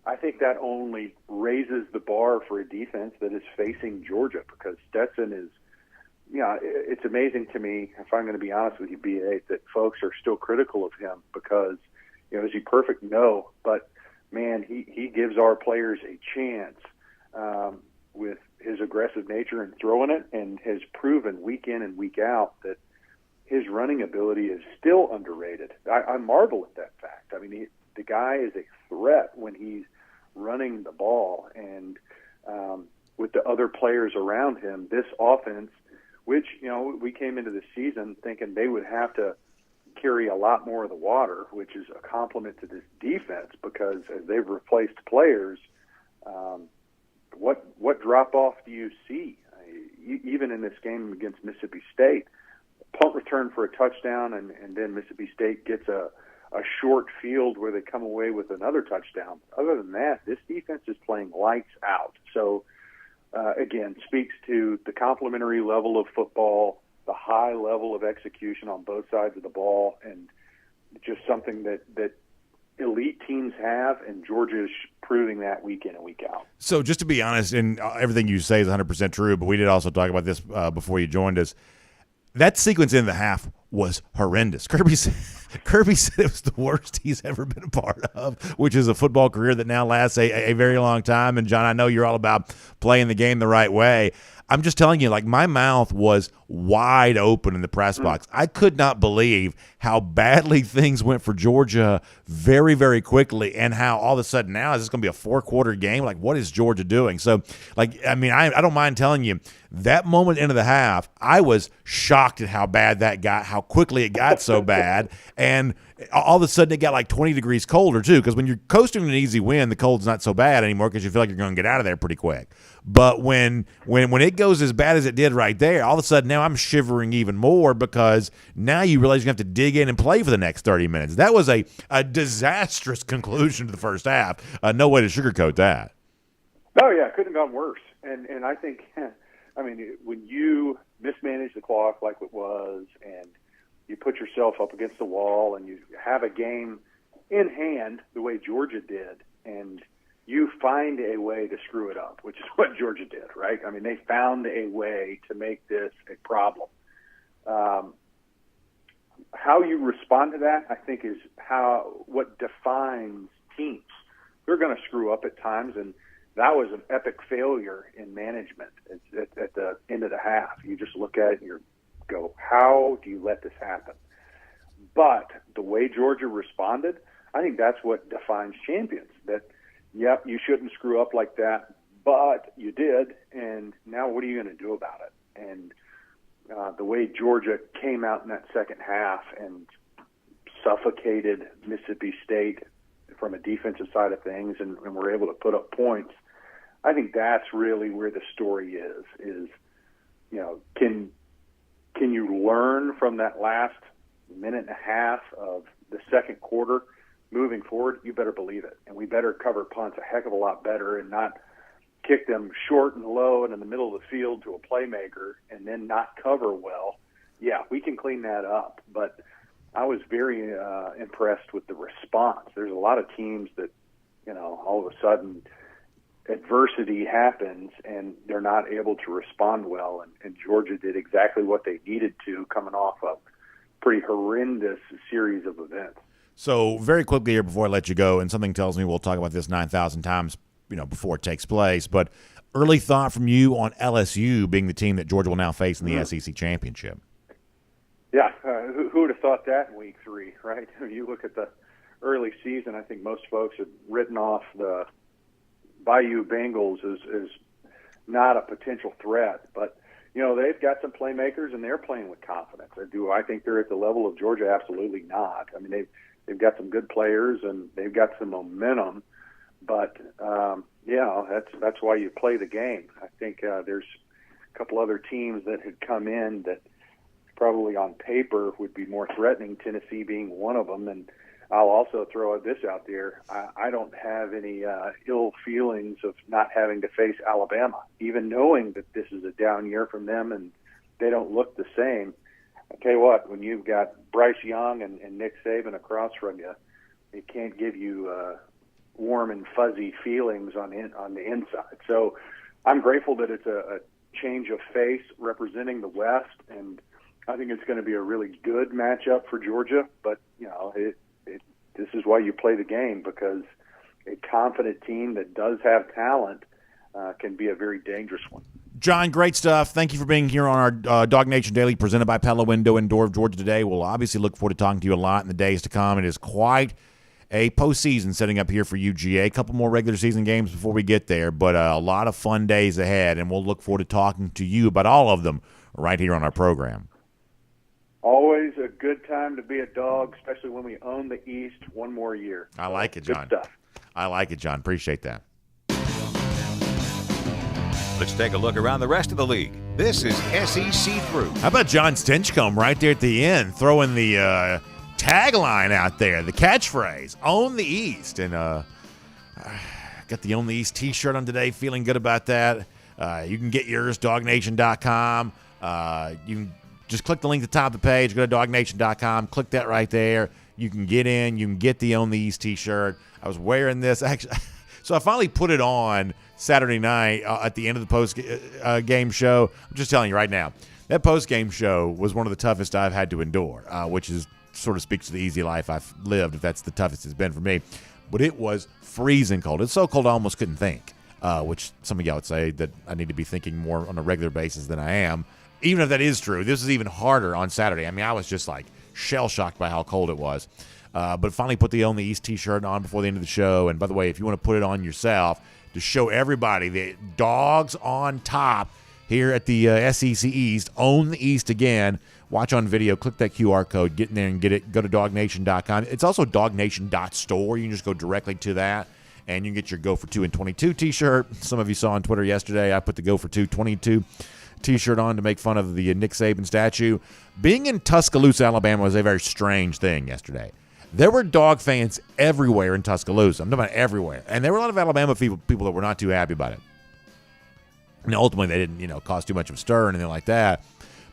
S5: I think that only raises the bar for a defense that is facing Georgia because Stetson is, it's amazing to me, if I'm going to be honest with you, B.A., that folks are still critical of him because, is he perfect? No, but man, he gives our players a chance with his aggressive nature in throwing it and has proven week in and week out that his running ability is still underrated. I marvel at that fact. I mean, the guy is a threat when he's running the ball, and with the other players around him, this offense, which, we came into the season thinking they would have to carry a lot more of the water, which is a compliment to this defense because as they've replaced players, what drop-off do you see? Even in this game against Mississippi State, punt return for a touchdown, and then Mississippi State gets a short field where they come away with another touchdown. Other than that, this defense is playing lights out. So again, speaks to the complementary level of football, the high level of execution on both sides of the ball, and just something that elite teams have, and Georgia is proving that week in and week out.
S1: So just to be honest, and everything you say is 100% true, but we did also talk about this before you joined us. That sequence in the half was horrendous. Kirby said it was the worst he's ever been a part of, which is a football career that now lasts a very long time. And, John, I know you're all about playing the game the right way. I'm just telling you, like, my mouth was wide open in the press box. I could not believe how badly things went for Georgia very, very quickly, and how all of a sudden now is this going to be a 4-quarter game? Like, what is Georgia doing? So, like, I mean, I don't mind telling you, that moment into the half, I was shocked at how bad that got, how quickly it got so bad, and all of a sudden it got like 20 degrees colder too, because when you're coasting an easy win, the cold's not so bad anymore because you feel like you're going to get out of there pretty quick. But when it goes as bad as it did right there, all of a sudden now I'm shivering even more, because now you realize you have to dig in and play for the next 30 minutes. That was a disastrous conclusion to the first half. No way to sugarcoat that.
S5: Oh, yeah, it couldn't have gone worse. And I think, I mean, when you mismanage the clock like it was, and you put yourself up against the wall, and you have a game in hand the way Georgia did, and you find a way to screw it up, which is what Georgia did, right? I mean, they found a way to make this a problem. How you respond to that, I think, is what defines teams. They're going to screw up at times, and that was an epic failure in management at the end of the half. You just look at it and you go, how do you let this happen? But the way Georgia responded, I think that's what defines champions. That, yep, you shouldn't screw up like that, but you did, and now what are you going to do about it? And the way Georgia came out in that second half and suffocated Mississippi State from a defensive side of things, and were able to put up points, I think that's really where the story is, you know, can you learn from that last minute and a half of the second quarter moving forward? You better believe it. And we better cover punts a heck of a lot better, and not kick them short and low and in the middle of the field to a playmaker and then not cover well. Yeah, we can clean that up. But I was very impressed with the response. There's a lot of teams that, you know, all of a sudden adversity happens and they're not able to respond well. And Georgia did exactly what they needed to, coming off a pretty horrendous series of events.
S1: So very quickly here before I let you go, and something tells me we'll talk about this 9,000 times, you know, before it takes place, but early thought from you on LSU being the team that Georgia will now face in the SEC championship.
S5: Yeah, who would have thought that in week 3, right? When you look at the early season, I think most folks had written off the Bayou Bengals as not a potential threat, but you know, they've got some playmakers and they're playing with confidence. Do I think they're at the level of Georgia? Absolutely not. I mean, they've got some good players and they've got some momentum, but that's why you play the game. I think there's a couple other teams that had come in that probably on paper would be more threatening, Tennessee being one of them. And I'll also throw this out there. I don't have any ill feelings of not having to face Alabama, even knowing that this is a down year from them and they don't look the same. I tell you what, when you've got Bryce Young and Nick Saban across from you, it can't give you warm and fuzzy feelings on the inside. So I'm grateful that it's a change of face representing the West, and I think it's going to be a really good matchup for Georgia. But you know, this is why you play the game, because a confident team that does have talent can be a very dangerous one.
S1: John, great stuff. Thank you for being here on our DawgNation Daily presented by Pella Window and Door of Georgia today. We'll obviously look forward to talking to you a lot in the days to come. It is quite a postseason setting up here for UGA. A couple more regular season games before we get there, but a lot of fun days ahead, and we'll look forward to talking to you about all of them right here on our program.
S5: Always a good time to be a Dog, especially when we own the East one more year.
S1: I like it, John.
S5: Good stuff.
S1: I like it, John. Appreciate that.
S3: Let's take a look around the rest of the league. This is SEC Through.
S1: How about John Stinchcomb right there at the end, throwing the tagline out there, the catchphrase, Own the East. And got the Own the East t-shirt on today, feeling good about that. You can get yours, DawgNation.com. You can just click the link at the top of the page, go to DawgNation.com, click that right there. You can get in. You can get the Own the East t-shirt. I was wearing this. Actually, so I finally put it on Saturday night at the end of the post-game show. I'm just telling you right now, that post-game show was one of the toughest I've had to endure, which is sort of speaks to the easy life I've lived, if that's the toughest it's been for me. But it was freezing cold. It's so cold I almost couldn't think, which some of y'all would say that I need to be thinking more on a regular basis than I am. Even if that is true, this is even harder on Saturday. I mean, I was just like shell-shocked by how cold it was. But finally put the Own the East t-shirt on before the end of the show. And by the way, if you want to put it on yourself to show everybody the Dogs on top here at the SEC East, Own the East again, watch on video, click that QR code, get in there and get it. Go to DawgNation.com. It's also DawgNation.store. You can just go directly to that, and you can get your Go for 2 and 22 t-shirt. Some of you saw on Twitter yesterday, I put the Go for 2 22 t-shirt on to make fun of the Nick Saban statue. Being in Tuscaloosa, Alabama was a very strange thing yesterday. There were Dog fans everywhere in Tuscaloosa. I'm talking about everywhere. And there were a lot of Alabama people that were not too happy about it. And ultimately, they didn't, cause too much of a stir or anything like that.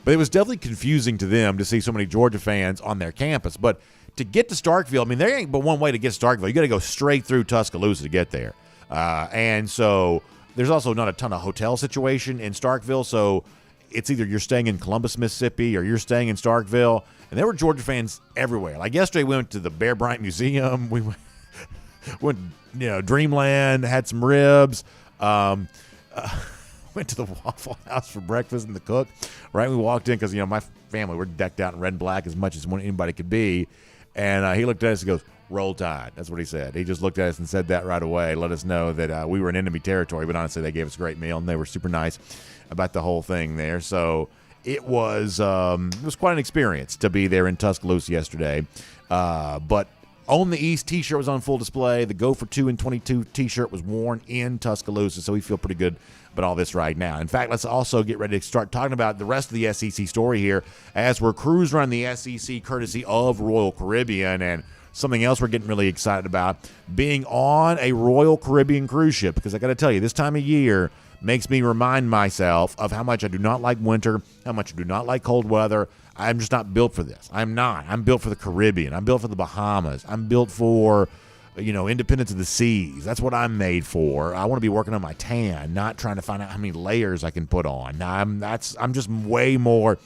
S1: But it was definitely confusing to them to see so many Georgia fans on their campus. But to get to Starkville, I mean, there ain't but one way to get to Starkville. You got to go straight through Tuscaloosa to get there. And so there's also not a ton of hotel situation in Starkville. So it's either you're staying in Columbus, Mississippi, or you're staying in Starkville. And there were Georgia fans everywhere. Like yesterday, we went to the Bear Bryant Museum. We went Dreamland, had some ribs. Went to the Waffle House for breakfast and the cook. Right, we walked in because my family, we're decked out in red and black as much as anybody could be. And he looked at us and goes, "Roll Tide." That's what he said. He just looked at us and said that right away. Let us know that we were in enemy territory. But honestly, they gave us a great meal and they were super nice about the whole thing there. So it was quite an experience to be there in Tuscaloosa yesterday. But Own the East t-shirt was on full display. The Go for 2 and 22 t-shirt was worn in Tuscaloosa, so we feel pretty good about all this right now. In fact, let's also get ready to start talking about the rest of the SEC story here as we're cruising around the SEC courtesy of Royal Caribbean. And something else we're getting really excited about, being on a Royal Caribbean cruise ship, because I got to tell you, this time of year makes me remind myself of how much I do not like winter, how much I do not like cold weather. I'm just not built for this. I'm not. I'm built for the Caribbean. I'm built for the Bahamas. I'm built for, independence of the seas. That's what I'm made for. I want to be working on my tan, not trying to find out how many layers I can put on. I'm just way more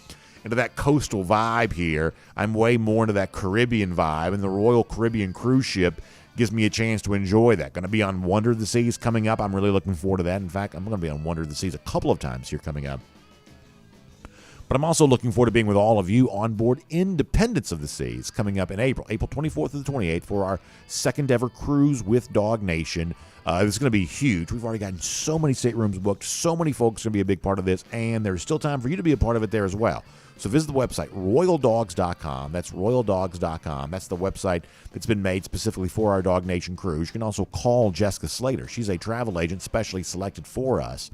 S1: into that coastal vibe here. I'm way more into that Caribbean vibe, and the Royal Caribbean cruise ship gives me a chance to enjoy that. Going to be on Wonder of the Seas coming up. I'm really looking forward to that. In fact, I'm going to be on Wonder of the Seas a couple of times here coming up. But I'm also looking forward to being with all of you on board Independence of the Seas coming up in April 24th to the 28th for our second ever cruise with DawgNation. It's going to be huge. We've already gotten so many staterooms booked. So many folks are going to be a big part of this, and there's still time for you to be a part of it there as well. So visit the website, royaldogs.com. That's royaldogs.com. That's the website that's been made specifically for our DawgNation cruise. You can also call Jessica Slater. She's a travel agent specially selected for us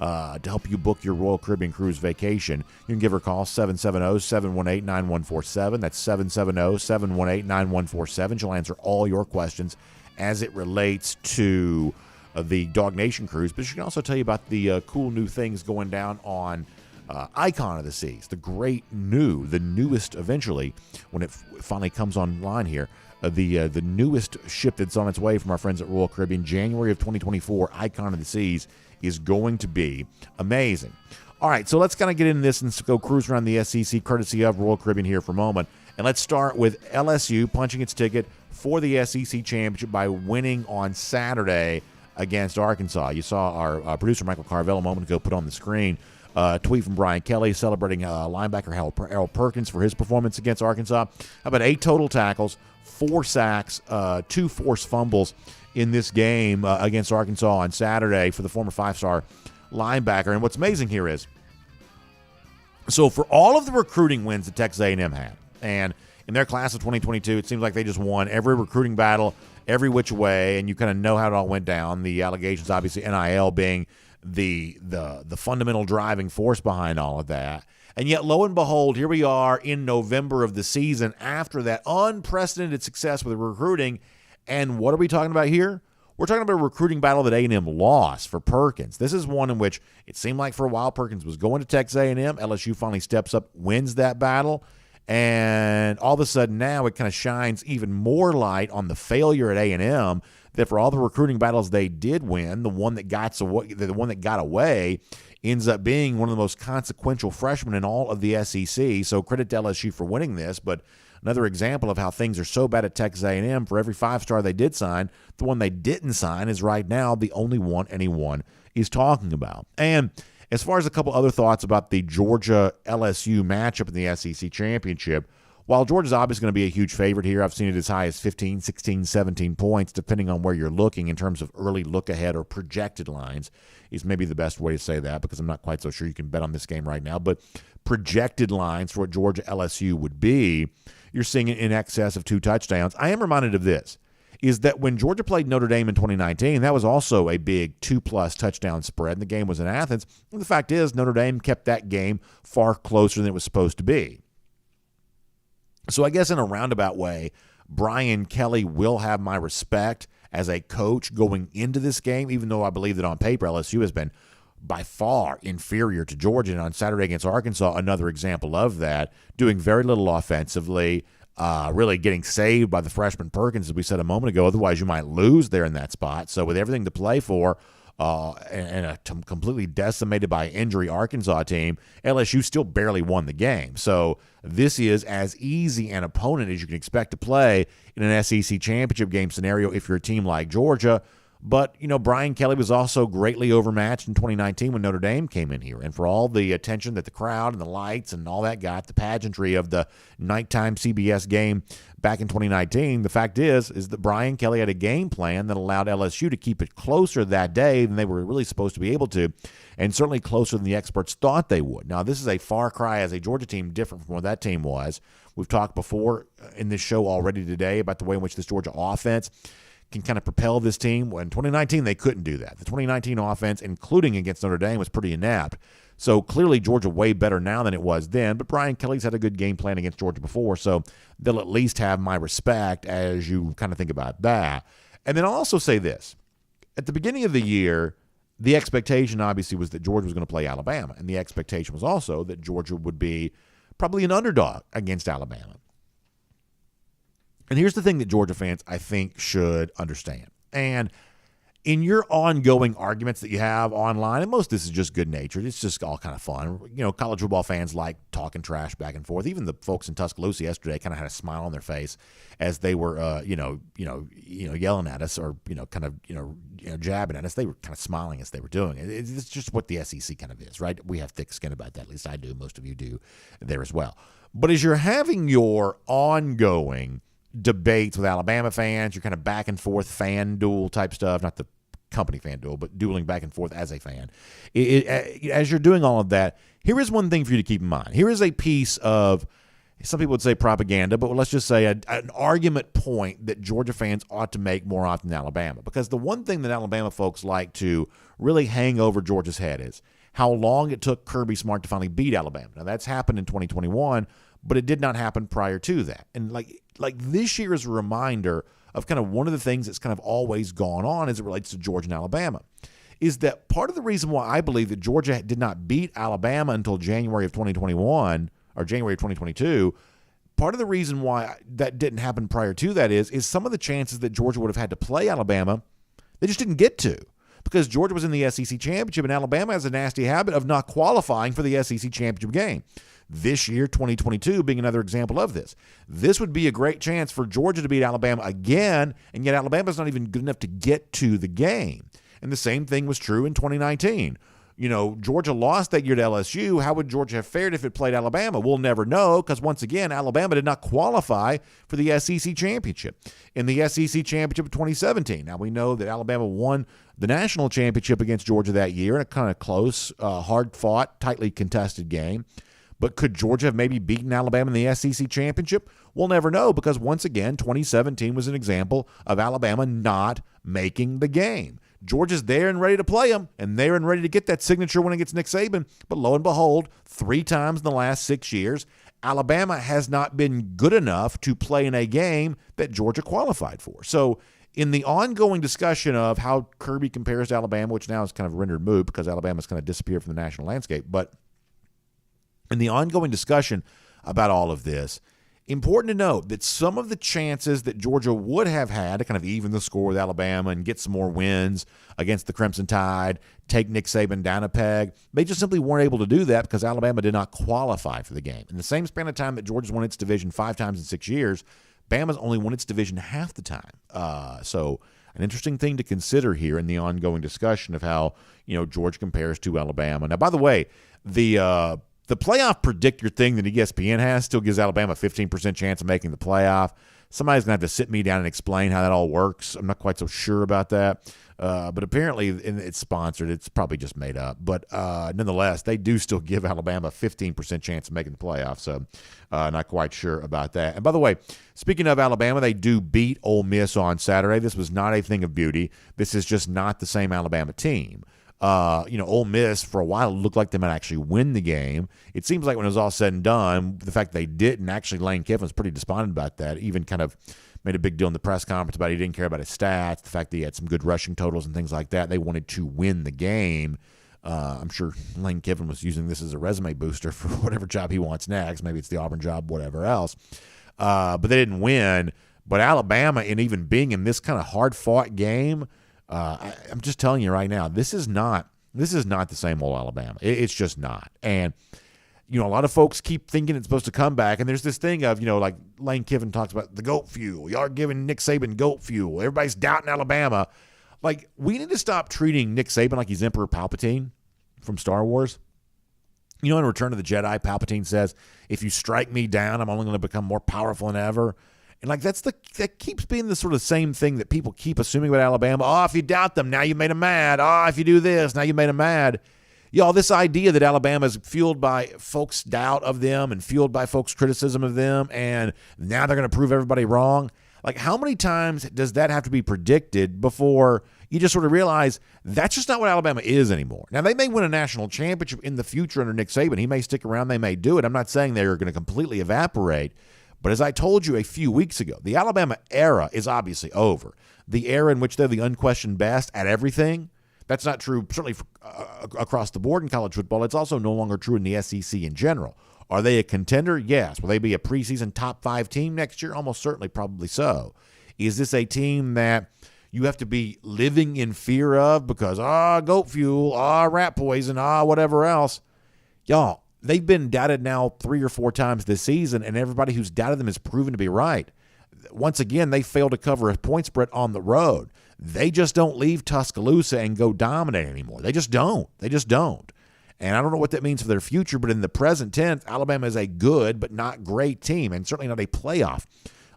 S1: to help you book your Royal Caribbean cruise vacation. You can give her a call, 770-718-9147. That's 770-718-9147. She'll answer all your questions as it relates to the DawgNation cruise. But she can also tell you about the cool new things going down on Icon of the Seas, the newest eventually, when it finally comes online here, the newest ship that's on its way from our friends at Royal Caribbean, January of 2024, Icon of the Seas, is going to be amazing. All right, so let's kind of get into this and go cruise around the SEC courtesy of Royal Caribbean here for a moment. And let's start with LSU punching its ticket for the SEC championship by winning on Saturday against Arkansas. You saw our producer Michael Carvel a moment ago put on the screen a tweet from Brian Kelly celebrating linebacker Harold Perkins for his performance against Arkansas. How about 8 total tackles, 4 sacks, 2 forced fumbles in this game against Arkansas on Saturday for the former 5-star linebacker. And what's amazing here is, so for all of the recruiting wins that Texas A&M had, and in their class of 2022, it seems like they just won every recruiting battle, every which way, and you kind of know how it all went down. The allegations, obviously, NIL being the fundamental driving force behind all of that. And yet, lo and behold, here we are in November of the season after that unprecedented success with recruiting. And what are we talking about here? We're talking about a recruiting battle that A&M lost for Perkins. This is one in which it seemed like for a while Perkins was going to Texas A&M. LSU finally steps up, wins that battle, and all of a sudden now it kind of shines even more light on the failure at A&M, that for all the recruiting battles they did win, the one that got away ends up being one of the most consequential freshmen in all of the SEC. So credit to LSU for winning this, but another example of how things are so bad at Texas A&M. For every 5-star they did sign, the one they didn't sign is right now the only one anyone is talking about. And as far as a couple other thoughts about the Georgia-LSU matchup in the SEC championship, while Georgia's obviously going to be a huge favorite here, I've seen it as high as 15, 16, 17 points, depending on where you're looking in terms of early look-ahead or projected lines is maybe the best way to say that, because I'm not quite so sure you can bet on this game right now. But projected lines for what Georgia-LSU would be, you're seeing it in excess of 2 touchdowns. I am reminded of this, is that when Georgia played Notre Dame in 2019, that was also a big 2+ touchdown spread, and the game was in Athens. And the fact is, Notre Dame kept that game far closer than it was supposed to be. So I guess in a roundabout way, Brian Kelly will have my respect as a coach going into this game, even though I believe that on paper LSU has been by far inferior to Georgia. And on Saturday against Arkansas, another example of that, doing very little offensively, really getting saved by the freshman Perkins, as we said a moment ago. Otherwise, you might lose there in that spot. So with everything to play for, and a completely decimated by injury Arkansas team, LSU still barely won the game. So this is as easy an opponent as you can expect to play in an SEC championship game scenario if you're a team like Georgia. But, Brian Kelly was also greatly overmatched in 2019 when Notre Dame came in here. And for all the attention that the crowd and the lights and all that got, the pageantry of the nighttime CBS game back in 2019, the fact is that Brian Kelly had a game plan that allowed LSU to keep it closer that day than they were really supposed to be able to, and certainly closer than the experts thought they would. Now, this is a far cry as a Georgia team different from what that team was. We've talked before in this show already today about the way in which this Georgia offense can kind of propel this team. When 2019, they couldn't do that. The 2019 offense, including against Notre Dame, was pretty inept. So clearly Georgia way better now than it was then, but Brian Kelly's had a good game plan against Georgia before, so they'll at least have my respect as you kind of think about that. And then I'll also say this. At the beginning of the year, the expectation obviously was that Georgia was going to play Alabama, and the expectation was also that Georgia would be probably an underdog against Alabama. And here's the thing that Georgia fans, I think, should understand. And in your ongoing arguments that you have online, and most of this is just good-natured, it's just all kind of fun. College football fans like talking trash back and forth. Even the folks in Tuscaloosa yesterday kind of had a smile on their face as they were, yelling at us or, jabbing at us. They were kind of smiling as they were doing it. It's just what the SEC kind of is, right? We have thick skin about that. At least I do. Most of you do there as well. But as you're having your ongoing debates with Alabama fans, you're kind of back and forth fan duel type stuff, not the company fan duel, but dueling back and forth as a fan. As you're doing all of that, here is one thing for you to keep in mind. Here is a piece of, some people would say propaganda, but let's just say an argument point that Georgia fans ought to make more often than Alabama. Because the one thing that Alabama folks like to really hang over Georgia's head is how long it took Kirby Smart to finally beat Alabama. Now, that's happened in 2021, but it did not happen prior to that. And like this year is a reminder of kind of one of the things that's kind of always gone on as it relates to Georgia and Alabama, is that part of the reason why I believe that Georgia did not beat Alabama until January of 2021 or January of 2022, part of the reason why that didn't happen prior to that is some of the chances that Georgia would have had to play Alabama, they just didn't get to, because Georgia was in the SEC championship and Alabama has a nasty habit of not qualifying for the SEC championship game. This year, 2022, being another example of this. This would be a great chance for Georgia to beat Alabama again, and yet Alabama's not even good enough to get to the game. And the same thing was true in 2019. Georgia lost that year to LSU. How would Georgia have fared if it played Alabama? We'll never know, because once again, Alabama did not qualify for the SEC championship. In the SEC championship of 2017, now we know that Alabama won the national championship against Georgia that year in a kind of close, hard-fought, tightly contested game. But could Georgia have maybe beaten Alabama in the SEC championship? We'll never know, because once again, 2017 was an example of Alabama not making the game. Georgia's there and ready to play them, and there and ready to get that signature win against Nick Saban. But lo and behold, 3 times in the last 6 years, Alabama has not been good enough to play in a game that Georgia qualified for. So in the ongoing discussion of how Kirby compares to Alabama, which now is kind of rendered moot because Alabama's kind of disappeared from the national landscape, but in the ongoing discussion about all of this, important to note that some of the chances that Georgia would have had to kind of even the score with Alabama and get some more wins against the Crimson Tide, take Nick Saban down a peg, they just simply weren't able to do that because Alabama did not qualify for the game. In the same span of time that Georgia's won its division 5 times in 6 years, Bama's only won its division half the time. So an interesting thing to consider here in the ongoing discussion of how, Georgia compares to Alabama. Now, by the way, the playoff predictor thing that ESPN has still gives Alabama a 15% chance of making the playoff. Somebody's going to have to sit me down and explain how that all works. I'm not quite so sure about that. But apparently it's sponsored. It's probably just made up. But nonetheless, they do still give Alabama a 15% chance of making the playoff. So not quite sure about that. And by the way, speaking of Alabama, they do beat Ole Miss on Saturday. This was not a thing of beauty. This is just not the same Alabama team. Ole Miss for a while looked like they might actually win the game. It seems like when it was all said and done, the fact they didn't, actually Lane Kiffin was pretty despondent about that. Even kind of made a big deal in the press conference about he didn't care about his stats, the fact that he had some good rushing totals and things like that. They wanted to win the game. I'm sure Lane Kiffin was using this as a resume booster for whatever job he wants next. Maybe it's the Auburn job, whatever else. But they didn't win. But Alabama, and even being in this kind of hard-fought game, I'm just telling you right now, this is not the same old Alabama. It's just not. And, a lot of folks keep thinking it's supposed to come back. And there's this thing of, like Lane Kiffin talks about the goat fuel. Y'all are giving Nick Saban goat fuel. Everybody's doubting Alabama. Like, we need to stop treating Nick Saban like he's Emperor Palpatine from Star Wars. In Return of the Jedi, Palpatine says, if you strike me down, I'm only going to become more powerful than ever. And that keeps being the sort of same thing that people keep assuming about Alabama. Oh, if you doubt them, now you made them mad. Oh, if you do this, now you made them mad. Y'all, this idea that Alabama is fueled by folks' doubt of them and fueled by folks' criticism of them, and now they're going to prove everybody wrong. Like, how many times does that have to be predicted before you just sort of realize that's just not what Alabama is anymore? Now, they may win a national championship in the future under Nick Saban. He may stick around. They may do it. I'm not saying they're going to completely evaporate. But as I told you a few weeks ago, the Alabama era is obviously over. The era in which they're the unquestioned best at everything, that's not true certainly across the board in college football. It's also no longer true in the SEC in general. Are they a contender? Yes. Will they be a preseason top 5 team next year? Almost certainly, probably so. Is this a team that you have to be living in fear of because, goat fuel, rat poison, whatever else? Y'all, they've been doubted now 3 or 4 times this season, and everybody who's doubted them has proven to be right. Once again, they failed to cover a point spread on the road. They just don't leave Tuscaloosa and go dominate anymore. They just don't. And I don't know what that means for their future, but in the present tense, Alabama is a good but not great team, and certainly not a playoff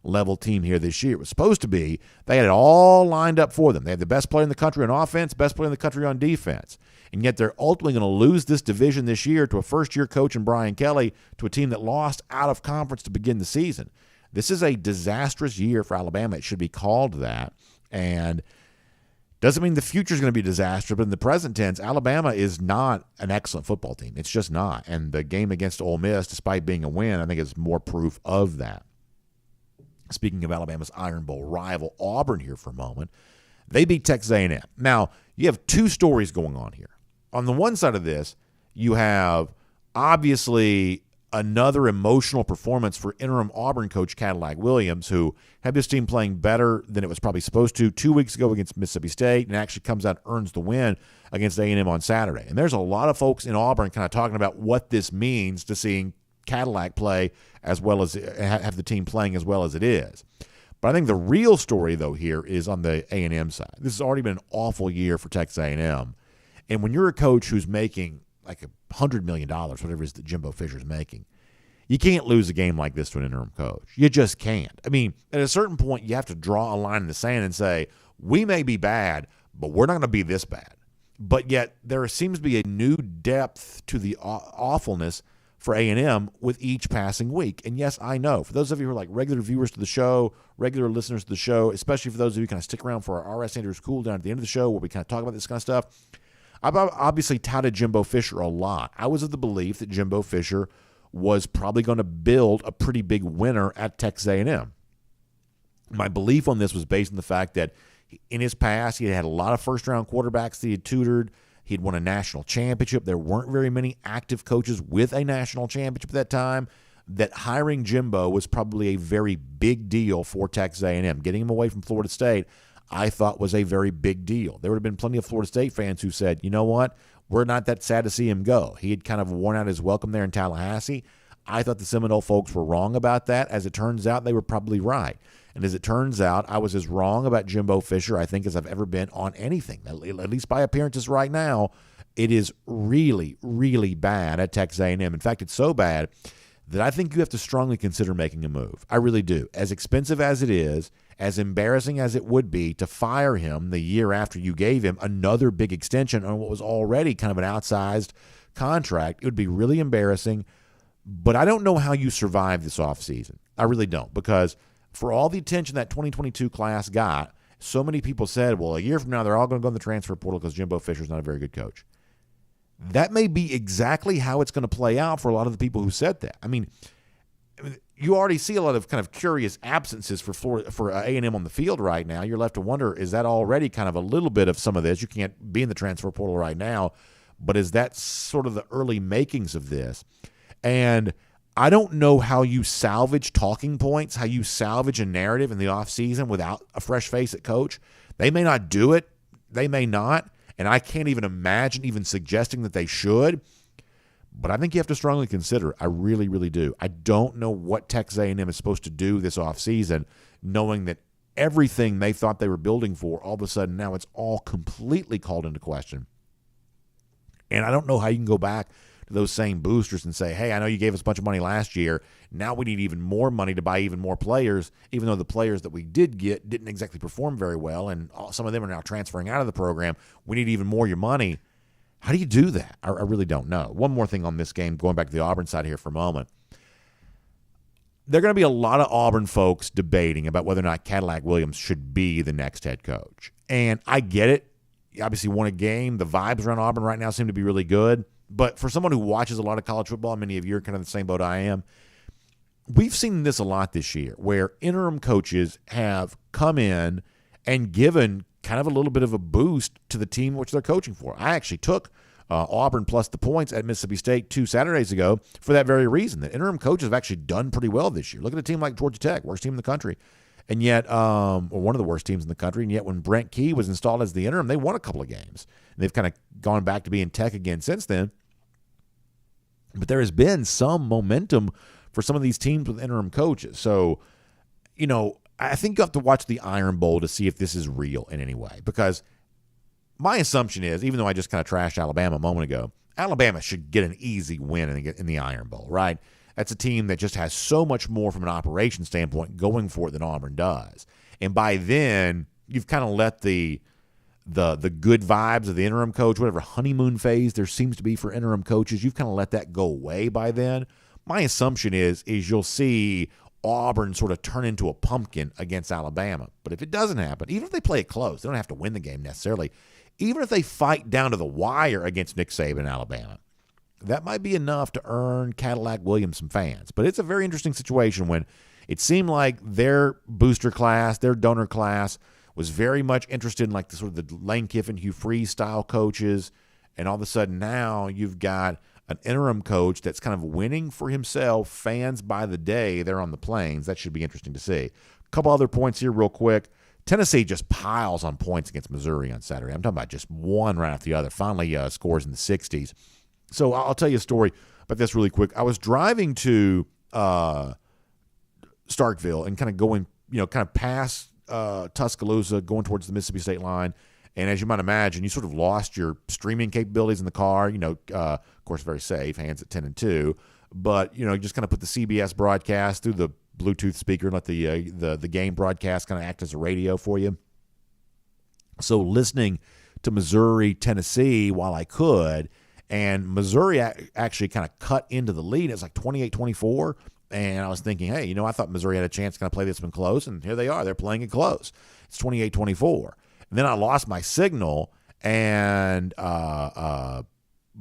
S1: level team here this year. It was supposed to be. They had it all lined up for them. They had the best player in the country on offense, best player in the country on defense. And yet they're ultimately going to lose this division this year to a first-year coach in Brian Kelly, to a team that lost out of conference to begin the season. This is a disastrous year for Alabama. It should be called that. And doesn't mean the future is going to be disastrous, but in the present tense, Alabama is not an excellent football team. It's just not. And the game against Ole Miss, despite being a win, I think is more proof of that. Speaking of Alabama's Iron Bowl rival, Auburn, here for a moment, they beat Texas A&M. Now, you have 2 stories going on here. On the one side of this, you have obviously another emotional performance for interim Auburn coach Cadillac Williams, who had this team playing better than it was probably supposed to 2 weeks ago against Mississippi State, and actually comes out and earns the win against A&M on Saturday. And there's a lot of folks in Auburn kind of talking about what this means to seeing Cadillac play as well as have the team playing as well as it is. But I think the real story, though, here is on the A&M side. This has already been an awful year for Texas A&M. And when you're a coach who's making like $100 million, whatever it is that Jimbo Fisher's making, you can't lose a game like this to an interim coach. You just can't. I mean, at a certain point, you have to draw a line in the sand and say, we may be bad, but we're not going to be this bad. But yet there seems to be a new depth to the awfulness for A&M with each passing week. And yes, I know, for those of you who are like regular viewers to the show, regular listeners to the show, especially for those of you who kind of stick around for our RS Andrews Cool Down at the end of the show where we kind of talk about this kind of stuff, I've obviously touted Jimbo Fisher a lot. I was of the belief that Jimbo Fisher was probably going to build a pretty big winner at Texas A&M. My belief on this was based on the fact that In his past, he had a lot of first-round quarterbacks that he had tutored. He had won a national championship. There weren't very many active coaches with a national championship at that time. That hiring Jimbo was probably a very big deal for Texas A&M. Getting him away from Florida State, I thought, was a very big deal. There would have been plenty of Florida State fans who said, you know what, we're not that sad to see him go. He had kind of worn out his welcome there in Tallahassee. I thought the Seminole folks were wrong about that. As it turns out, they were probably right. And as it turns out, I was as wrong about Jimbo Fisher, I think, as I've ever been on anything, at least by appearances right now. It is really, really bad at Texas A&M. In fact, it's so bad that I think you have to strongly consider making a move. I really do. As expensive as it is, as embarrassing as it would be to fire him the year after you gave him another big extension on what was already kind of an outsized contract, it would be really embarrassing. But I don't know how you survive this offseason. I really don't, because for all the attention that 2022 class got, so many people said, well, a year from now, they're all going to go in the transfer portal because Jimbo Fisher's not a very good coach. That may be exactly how it's going to play out for a lot of the people who said that. I mean, you already see a lot of kind of curious absences for A&M on the field right now. You're left to wonder, is that already kind of a little bit of some of this? You can't be in the transfer portal right now, but is that sort of the early makings of this? And I don't know how you salvage talking points, how you salvage a narrative in the offseason without a fresh face at coach. They may not do it. They may not. And I can't even imagine even suggesting that they should. But I think you have to strongly consider it. I really, really do. I don't know what Texas A&M is supposed to do this offseason, knowing that everything they thought they were building for, all of a sudden now it's all completely called into question. And I don't know how you can go back to those same boosters and say, hey, I know you gave us a bunch of money last year. Now we need even more money to buy even more players, even though the players that we did get didn't exactly perform very well, and some of them are now transferring out of the program. We need even more of your money. How do you do that? I really don't know. One more thing on this game, going back to the Auburn side here for a moment. There are going to be a lot of Auburn folks debating about whether or not Cadillac Williams should be the next head coach. And I get it. You obviously won a game. The vibes around Auburn right now seem to be really good. But for someone who watches a lot of college football, many of you are kind of the same boat I am, we've seen this a lot this year where interim coaches have come in and given kind of a little bit of a boost to the team which they're coaching for. I actually took Auburn plus the points at Mississippi State 2 Saturdays ago for that very reason. That interim coaches have actually done pretty well this year. Look at a team like Georgia Tech, worst team in the country. And yet, or one of the worst teams in the country, and yet when Brent Key was installed as the interim, they won a couple of games. And they've kind of gone back to being Tech again since then. But there has been some momentum for some of these teams with interim coaches. So, you know, I think you have to watch the Iron Bowl to see if this is real in any way. Because my assumption is, even though I just kind of trashed Alabama a moment ago, Alabama should get an easy win in the Iron Bowl, right? That's a team that just has so much more from an operation standpoint going for it than Auburn does. And by then, you've kind of let the good vibes of the interim coach, whatever honeymoon phase there seems to be for interim coaches, you've kind of let that go away by then. My assumption is you'll see Auburn sort of turn into a pumpkin against Alabama. But if it doesn't happen, even if they play it close, they don't have to win the game necessarily. Even if they fight down to the wire against Nick Saban and Alabama, that might be enough to earn Cadillac Williams some fans. But it's a very interesting situation when it seemed like their booster class, their donor class, was very much interested in like the sort of the Lane Kiffin, Hugh Freeze style coaches. And all of a sudden now you've got an interim coach that's kind of winning for himself, fans by the day there on the plains. That should be interesting to see. A couple other points here real quick. Tennessee just piles on points against Missouri on Saturday. I'm talking about just one right after the other. Finally scores in the 60s. So I'll tell you a story about this really quick. I was driving to Starkville and kind of going, kind of past Tuscaloosa, going towards the Mississippi State line. And as you might imagine, you sort of lost your streaming capabilities in the car. Of course, very safe, hands at 10 and 2. But, you just kind of put the CBS broadcast through the Bluetooth speaker and let the game broadcast kind of act as a radio for you. So listening to Missouri, Tennessee while I could, and Missouri actually kind of cut into the lead. It was like 28-24. And I was thinking, hey, I thought Missouri had a chance to kind of play this one close. And here they are. They're playing it close. It's 28-24. And then I lost my signal, and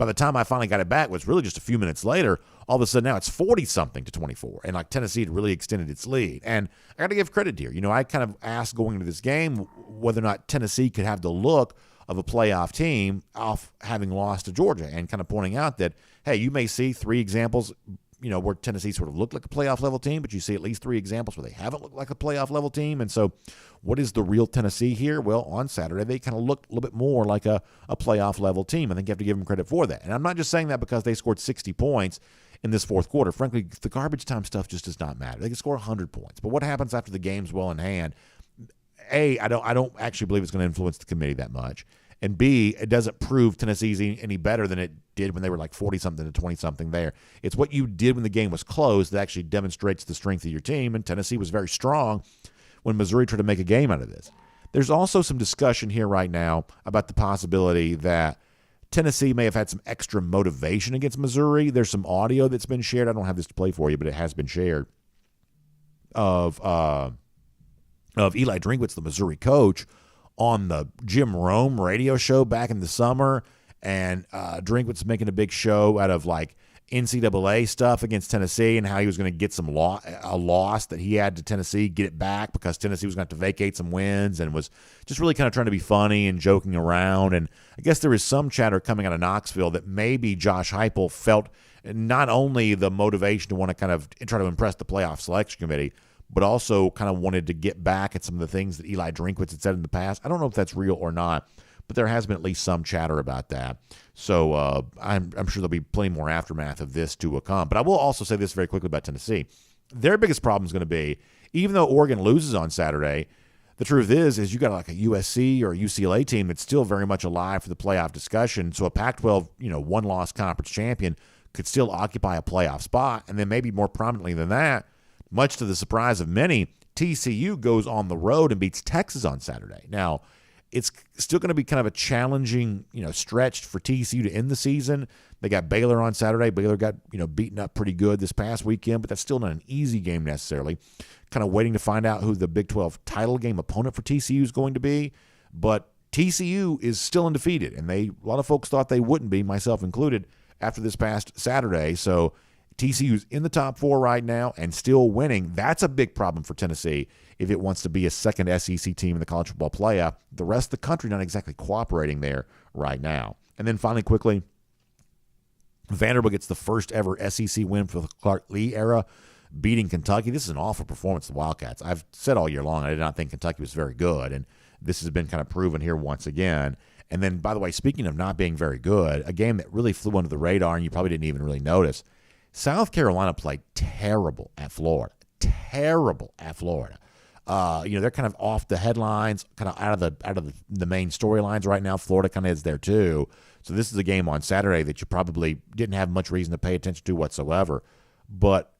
S1: by the time I finally got it back, was really just a few minutes later. All of a sudden now it's 40-something to 24, and like Tennessee had really extended its lead. And I got to give credit here. I kind of asked going into this game whether or not Tennessee could have the look of a playoff team off having lost to Georgia, and kind of pointing out that, hey, you may see 3 examples, where Tennessee sort of looked like a playoff level team, but you see at least 3 examples where they haven't looked like a playoff level team. And so what is the real Tennessee here? Well, on Saturday, they kind of looked a little bit more like a playoff level team. I think you have to give them credit for that. And I'm not just saying that because they scored 60 points in this fourth quarter. Frankly, the garbage time stuff just does not matter. They can score 100 points. But what happens after the game's well in hand? A, I don't actually believe it's going to influence the committee that much. And B, it doesn't prove Tennessee's any better than it did when they were like 40-something to 20-something there. It's what you did when the game was closed that actually demonstrates the strength of your team, and Tennessee was very strong when Missouri tried to make a game out of this. There's also some discussion here right now about the possibility that Tennessee may have had some extra motivation against Missouri. There's some audio that's been shared. I don't have this to play for you, but it has been shared of Eli Drinkwitz, the Missouri coach, on the Jim Rome radio show back in the summer, and Drinkwitz making a big show out of like NCAA stuff against Tennessee and how he was going to get a loss that he had to Tennessee, get it back because Tennessee was going to have to vacate some wins, and was just really kind of trying to be funny and joking around. And I guess there is some chatter coming out of Knoxville that maybe Josh Heupel felt not only the motivation to want to kind of try to impress the playoff selection committee, but also kind of wanted to get back at some of the things that Eli Drinkwitz had said in the past. I don't know if that's real or not, but there has been at least some chatter about that. So I'm sure there'll be plenty more aftermath of this to come. But I will also say this very quickly about Tennessee. Their biggest problem is going to be, even though Oregon loses on Saturday, the truth is you got like a USC or a UCLA team that's still very much alive for the playoff discussion. So a Pac-12, one-loss conference champion could still occupy a playoff spot. And then maybe more prominently than that, much to the surprise of many, TCU goes on the road and beats Texas on Saturday. Now, it's still going to be kind of a challenging, stretch for TCU to end the season. They got Baylor on Saturday. Baylor got, beaten up pretty good this past weekend, but that's still not an easy game necessarily. Kind of waiting to find out who the Big 12 title game opponent for TCU is going to be. But TCU is still undefeated, and a lot of folks thought they wouldn't be, myself included, after this past Saturday. So TCU's in the top 4 right now and still winning. That's a big problem for Tennessee if it wants to be a second SEC team in the college football playoff. The rest of the country not exactly cooperating there right now. And then finally, quickly, Vanderbilt gets the first ever SEC win for the Clark Lee era, beating Kentucky. This is an awful performance of the Wildcats. I've said all year long I did not think Kentucky was very good, and this has been kind of proven here once again. And then, by the way, speaking of not being very good, a game that really flew under the radar and you probably didn't even really notice, South Carolina played terrible at Florida. Terrible at Florida. They're kind of off the headlines, kind of out of the main storylines right now. Florida kind of is there too. So this is a game on Saturday that you probably didn't have much reason to pay attention to whatsoever. But,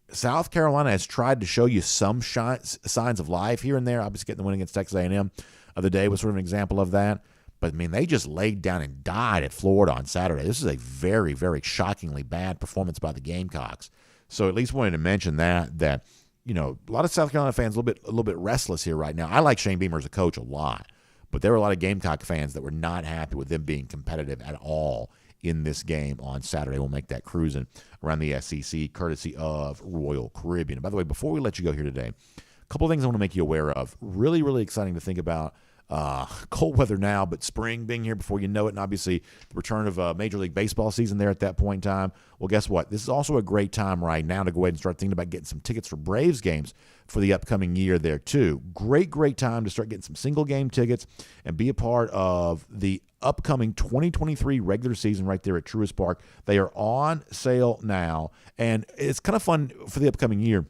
S1: South Carolina has tried to show you some signs of life here and there. Obviously getting the win against Texas A&M of the day was sort of an example of that. But, they just laid down and died at Florida on Saturday. This is a very, very shockingly bad performance by the Gamecocks. So at least wanted to mention that a lot of South Carolina fans a little bit restless here right now. I like Shane Beamer as a coach a lot, but there were a lot of Gamecock fans that were not happy with them being competitive at all in this game on Saturday. We'll make that cruising around the SEC courtesy of Royal Caribbean. And by the way, before we let you go here today, a couple of things I want to make you aware of. Really, really exciting to think about. Cold weather now, but spring being here before you know it, and obviously the return of Major League Baseball season there at that point in time. Well, guess what? This is also a great time right now to go ahead and start thinking about getting some tickets for Braves games for the upcoming year there too. Great time to start getting some single game tickets and be a part of the upcoming 2023 regular season right there at Truist Park. They are on sale now, and it's kind of fun for the upcoming year.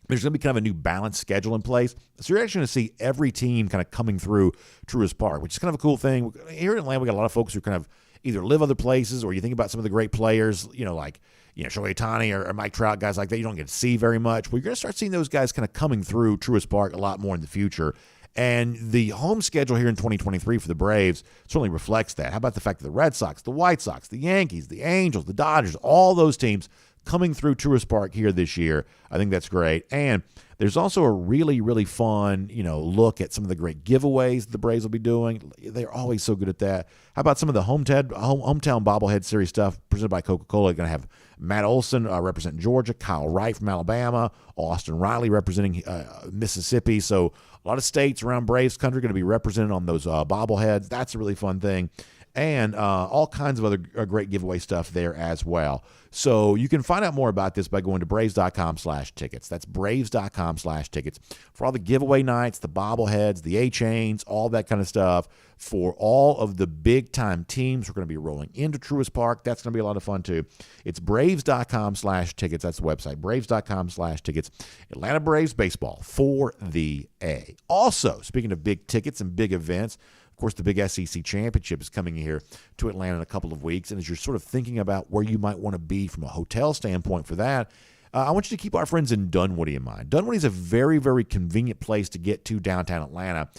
S1: There's going to be kind of a new balanced schedule in place. So you're actually going to see every team kind of coming through Truist Park, which is kind of a cool thing. Here in Atlanta, we got a lot of folks who kind of either live other places, or you think about some of the great players, like Shohei Ohtani or Mike Trout, guys like that you don't get to see very much. Well, you're going to start seeing those guys kind of coming through Truist Park a lot more in the future. And the home schedule here in 2023 for the Braves certainly reflects that. How about the fact that the Red Sox, the White Sox, the Yankees, the Angels, the Dodgers, all those teams coming through Truist Park here this year? I think that's great. And There's also a really, really fun, look at some of the great giveaways the Braves will be doing. They're always so good at that. How about some of the hometown bobblehead series stuff presented by Coca-Cola? Going to have Matt Olson representing Georgia, Kyle Wright from Alabama, Austin Riley representing Mississippi. So a lot of states around Braves country are going to be represented on those bobbleheads. That's a really fun thing. And all kinds of other great giveaway stuff there as well. So you can find out more about this by going to Braves.com/tickets. That's Braves.com/tickets for all the giveaway nights, the bobbleheads, the A-chains, all that kind of stuff for all of the big-time teams. We're going to be rolling into Truist Park. That's going to be a lot of fun, too. It's Braves.com/tickets. That's the website, Braves.com/tickets. Atlanta Braves baseball for the A. Also, speaking of big tickets and big events, of course, the big SEC championship is coming here to Atlanta in a couple of weeks. And as you're sort of thinking about where you might want to be from a hotel standpoint for that, I want you to keep our friends in Dunwoody in mind. Dunwoody is a very, very convenient place to get to downtown Atlanta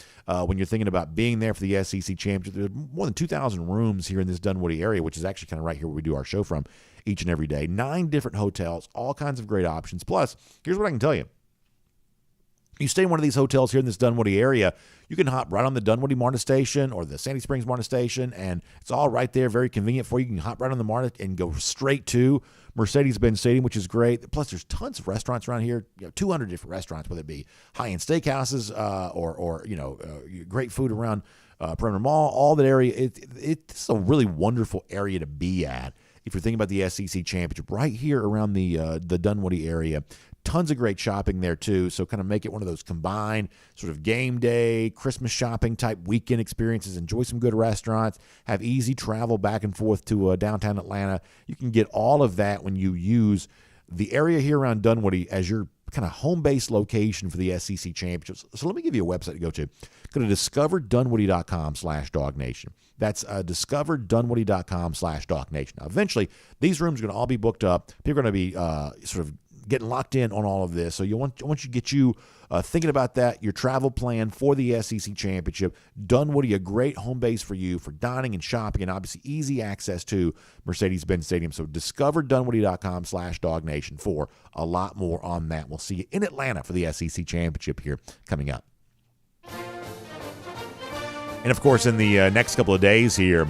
S1: when you're thinking about being there for the SEC championship. There's more than 2,000 rooms here in this Dunwoody area, which is actually kind of right here where we do our show from each and every day. 9 different hotels, all kinds of great options. Plus, here's what I can tell you. You stay in one of these hotels here in this Dunwoody area, you can hop right on the Dunwoody MARTA station or the Sandy Springs MARTA station, and it's all right there, very convenient for you. You can hop right on the MARTA and go straight to Mercedes-Benz Stadium, which is great. Plus, there's tons of restaurants around here, 200 different restaurants, whether it be high-end steakhouses or great food around Perimeter Mall, all that area. It's a really wonderful area to be at if you're thinking about the SEC championship right here around the Dunwoody area. Tons of great shopping there, too, so kind of make it one of those combined sort of game day, Christmas shopping type weekend experiences. Enjoy some good restaurants, have easy travel back and forth to downtown Atlanta. You can get all of that when you use the area here around Dunwoody as your kind of home-based location for the SEC championships. So let me give you a website to go to. Go to discoverdunwoody.com/DawgNation. That's discoverdunwoody.com/DawgNation. Now, eventually, these rooms are going to all be booked up. People are going to be sort of getting locked in on all of this. So I want to get you thinking about that, your travel plan for the SEC championship. Dunwoody, a great home base for you for dining and shopping, and obviously easy access to Mercedes-Benz Stadium. So discoverdunwoody.com/DawgNation for a lot more on that. We'll see you in Atlanta for the SEC championship here coming up. And, of course, in the next couple of days here,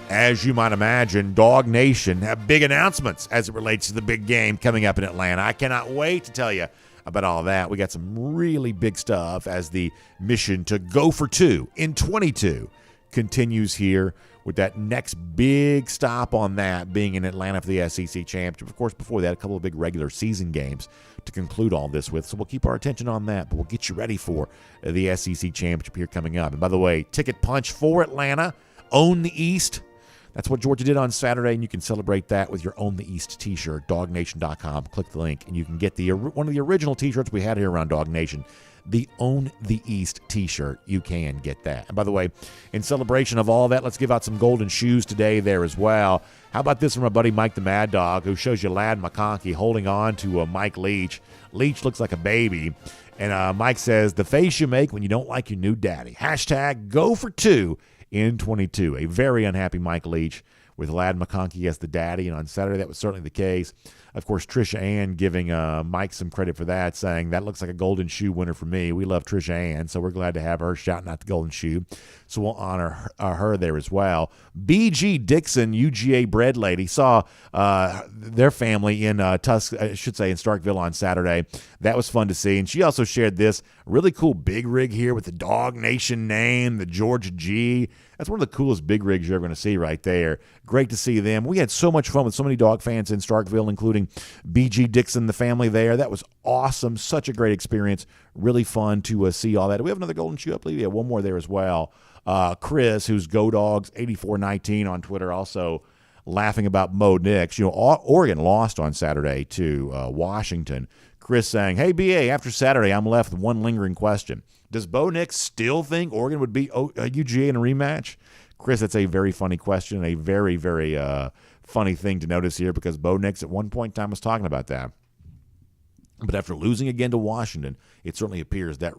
S1: as you might imagine, DawgNation have big announcements as it relates to the big game coming up in Atlanta. I cannot wait to tell you about all that. We got some really big stuff as the mission to go for 2 in 22 continues here with that next big stop on that being in Atlanta for the SEC championship. Of course, before that, a couple of big regular season games to conclude all this with. So we'll keep our attention on that, but we'll get you ready for the SEC championship here coming up. And by the way, ticket punch for Atlanta, Own the East. That's what Georgia did on Saturday, and you can celebrate that with your Own the East t-shirt, DawgNation.com. Click the link, and you can get one of the original t-shirts we had here around DawgNation, the Own the East t-shirt. You can get that. And by the way, in celebration of all that, let's give out some golden shoes today there as well. How about this from our buddy Mike the Mad Dog, who shows you Ladd McConkey holding on to Mike Leach. Leach looks like a baby. And Mike says, the face you make when you don't like your new daddy. Hashtag go for 2 in 22. A very unhappy Mike Leach with Ladd McConkey as the daddy, and on Saturday that was certainly the case. Of course, Trisha Ann giving Mike some credit for that, saying that looks like a golden shoe winner for me. We love Trisha Ann, so we're glad to have her shouting out the golden shoe. So we'll honor her there as well. B.G. Dixon, UGA bread lady, saw their family in in Starkville on Saturday. That was fun to see. And she also shared this really cool big rig here with the DawgNation name, the Georgia G. That's one of the coolest big rigs you're ever going to see right there. Great to see them. We had so much fun with so many dog fans in Starkville, including B.G. Dixon, the family there. That was awesome. Such a great experience. Really fun to see all that. Do we have another golden shoe? I believe we have one more there as well. Chris, who's GoDogs8419 on Twitter, also laughing about Mo Nix. Oregon lost on Saturday to Washington. Chris saying, hey, BA, after Saturday, I'm left with one lingering question. Does Bo Nix still think Oregon would beat UGA in a rematch? Chris, that's a very funny question, a very, very funny thing to notice here, because Bo Nix at one point in time was talking about that. But after losing again to Washington, it certainly appears that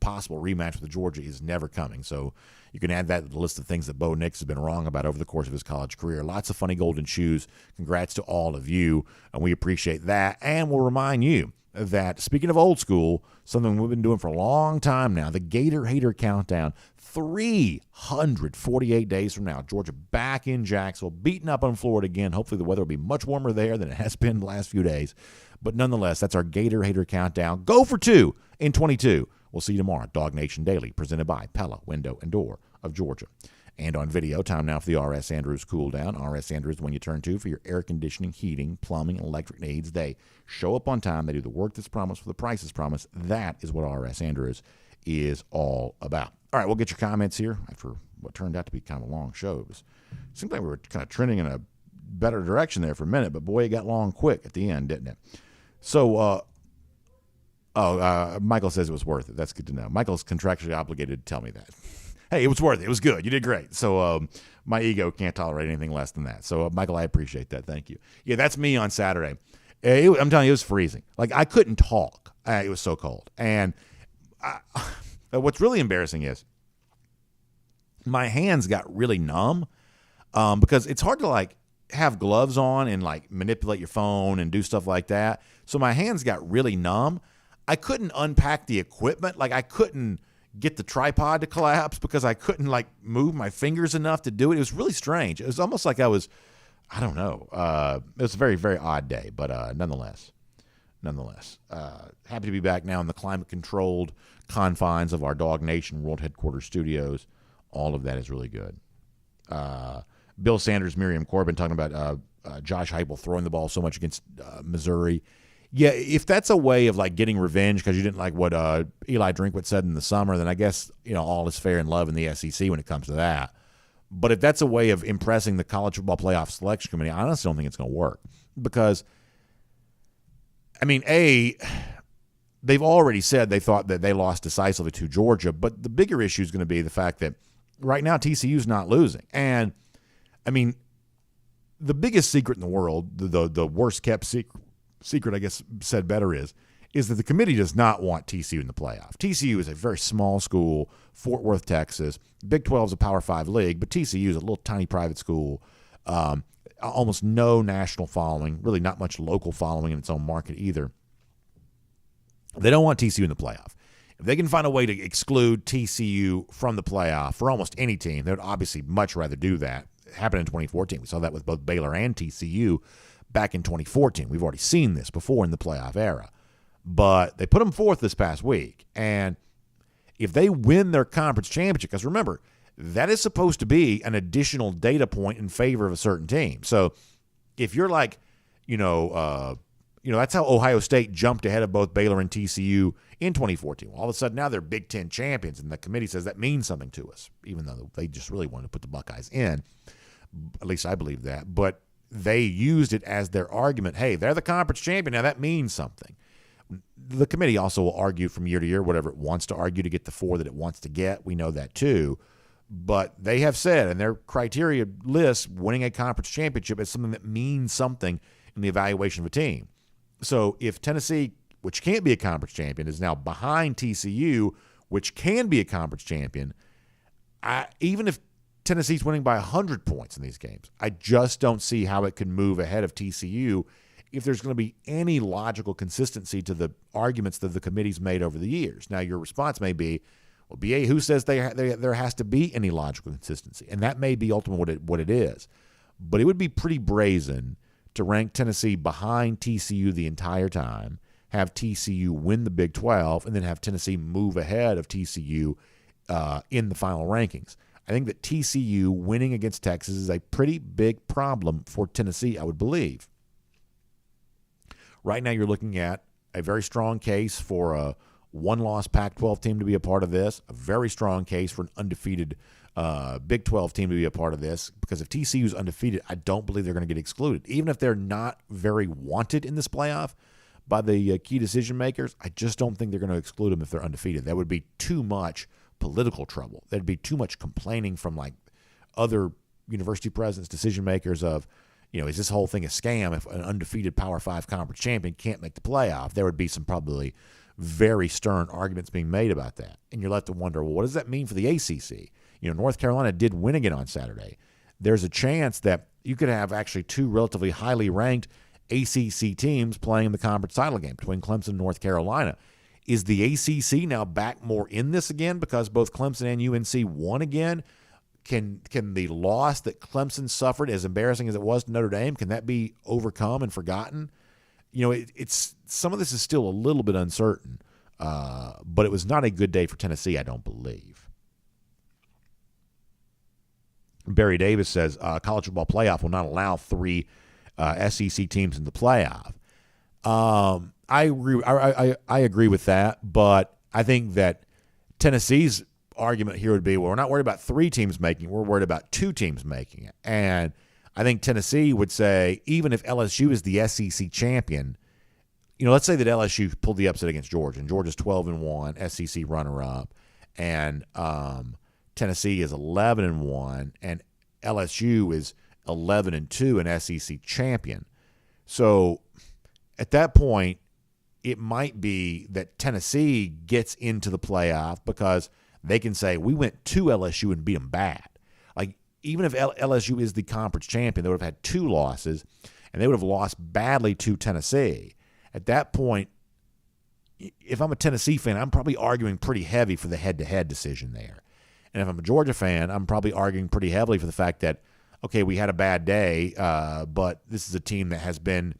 S1: possible rematch with Georgia is never coming. So you can add that to the list of things that Bo Nix has been wrong about over the course of his college career. Lots of funny golden shoes. Congrats to all of you, and we appreciate that. And we'll remind you that, speaking of old school, something we've been doing for a long time now, the Gator Hater Countdown, 348 days from now, Georgia back in Jacksonville, beating up on Florida again. Hopefully the weather will be much warmer there than it has been the last few days. But nonetheless, that's our Gator Hater Countdown. Go for 2 in 22. We'll see you tomorrow at DawgNation Daily, presented by Pella Window and Door of Georgia. And on video, time now for the R.S. Andrews Cool Down. R.S. Andrews, when you turn to for your air conditioning, heating, plumbing, and electric needs. They show up on time. They do the work that's promised for the price that's promised. That is what R.S. Andrews is all about. All right, we'll get your comments here after what turned out to be kind of a long show. It seemed like we were kind of trending in a better direction there for a minute, but boy, it got long quick at the end, didn't it? So, Michael says it was worth it. That's good to know. Michael's contractually obligated to tell me that. Hey, it was worth it. It was good. You did great. So my ego can't tolerate anything less than that. So, Michael, I appreciate that. Thank you. Yeah, that's me on Saturday. I'm telling you, it was freezing. Like, I couldn't talk. It was so cold. And what's really embarrassing is my hands got really numb because it's hard to, like, have gloves on and, like, manipulate your phone and do stuff like that. So my hands got really numb. I couldn't unpack the equipment. Like, I couldn't get the tripod to collapse because I couldn't, like, move my fingers enough to do it. It was really strange. It was almost like I don't know. It was a very, very odd day, but nonetheless, happy to be back now in the climate-controlled confines of our DawgNation World Headquarters studios. All of that is really good. Bill Sanders, Miriam Corbin talking about Josh Heupel throwing the ball so much against Missouri. Yeah, if that's a way of, like, getting revenge because you didn't like what Eli Drinkwitz said in the summer, then I guess, all is fair in love in the SEC when it comes to that. But if that's a way of impressing the College Football Playoff Selection Committee, I honestly don't think it's going to work because, I mean, they've already said they thought that they lost decisively to Georgia, but the bigger issue is going to be the fact that right now TCU's not losing. And, I mean, the biggest secret in the world, the worst-kept secret, I guess said better, is that the committee does not want TCU in the playoff. TCU is a very small school, Fort Worth, Texas. Big 12 is a Power 5 league, but TCU is a little tiny private school, almost no national following, really not much local following in its own market either. They don't want TCU in the playoff. If they can find a way to exclude TCU from the playoff for almost any team, they would obviously much rather do that. It happened in 2014. We saw that with both Baylor and TCU back in 2014. We've already seen this before in the playoff era. But they put them fourth this past week. And if they win their conference championship, because remember, that is supposed to be an additional data point in favor of a certain team. So if you're like, that's how Ohio State jumped ahead of both Baylor and TCU in 2014. All of a sudden now they're Big Ten champions, and the committee says that means something to us, even though they just really wanted to put the Buckeyes in. At least I believe that. But they used it as their argument. Hey, they're the conference champion. Now that means something. The committee also will argue from year to year whatever it wants to argue to get the 4 that it wants to get. We know that too. But they have said in their criteria list, winning a conference championship is something that means something in the evaluation of a team. So if Tennessee, which can't be a conference champion, is now behind TCU, which can be a conference champion, even if Tennessee's winning by 100 points in these games, I just don't see how it could move ahead of TCU if there's going to be any logical consistency to the arguments that the committee's made over the years. Now, your response may be, well, BA, who says there has to be any logical consistency? And that may be ultimately what it is. But it would be pretty brazen to rank Tennessee behind TCU the entire time, have TCU win the Big 12, and then have Tennessee move ahead of TCU in the final rankings. I think that TCU winning against Texas is a pretty big problem for Tennessee, I would believe. Right now you're looking at a very strong case for a one-loss Pac-12 team to be a part of this, a very strong case for an undefeated Big 12 team to be a part of this, because if TCU is undefeated, I don't believe they're going to get excluded. Even if they're not very wanted in this playoff by the key decision makers, I just don't think they're going to exclude them if they're undefeated. That would be too much political trouble. There'd be too much complaining from like other university presidents, decision makers of, is this whole thing a scam if an undefeated Power 5 conference champion can't make the playoff? There would be some probably very stern arguments being made about that. And you're left to wonder, well, what does that mean for the ACC? North Carolina did win again on Saturday. There's a chance that you could have actually two relatively highly ranked ACC teams playing in the conference title game between Clemson and North Carolina. Is the ACC now back more in this again because both Clemson and UNC won again? Can the loss that Clemson suffered, as embarrassing as it was to Notre Dame, can that be overcome and forgotten? It's some of this is still a little bit uncertain, but it was not a good day for Tennessee, I don't believe. Barry Davis says college football playoff will not allow three SEC teams in the playoff. I agree. I agree with that, but I think that Tennessee's argument here would be, well, we're not worried about three teams making it. We're worried about two teams making it. And I think Tennessee would say, even if LSU is the SEC champion, let's say that LSU pulled the upset against Georgia, and Georgia's 12-1, SEC runner-up, and Tennessee is 11-1, and LSU is 11-2, an SEC champion. So at that point, it might be that Tennessee gets into the playoff because they can say, we went to LSU and beat them bad. Like, even if LSU is the conference champion, they would have had two losses, and they would have lost badly to Tennessee. At that point, if I'm a Tennessee fan, I'm probably arguing pretty heavy for the head-to-head decision there. And if I'm a Georgia fan, I'm probably arguing pretty heavily for the fact that, okay, we had a bad day, but this is a team that has been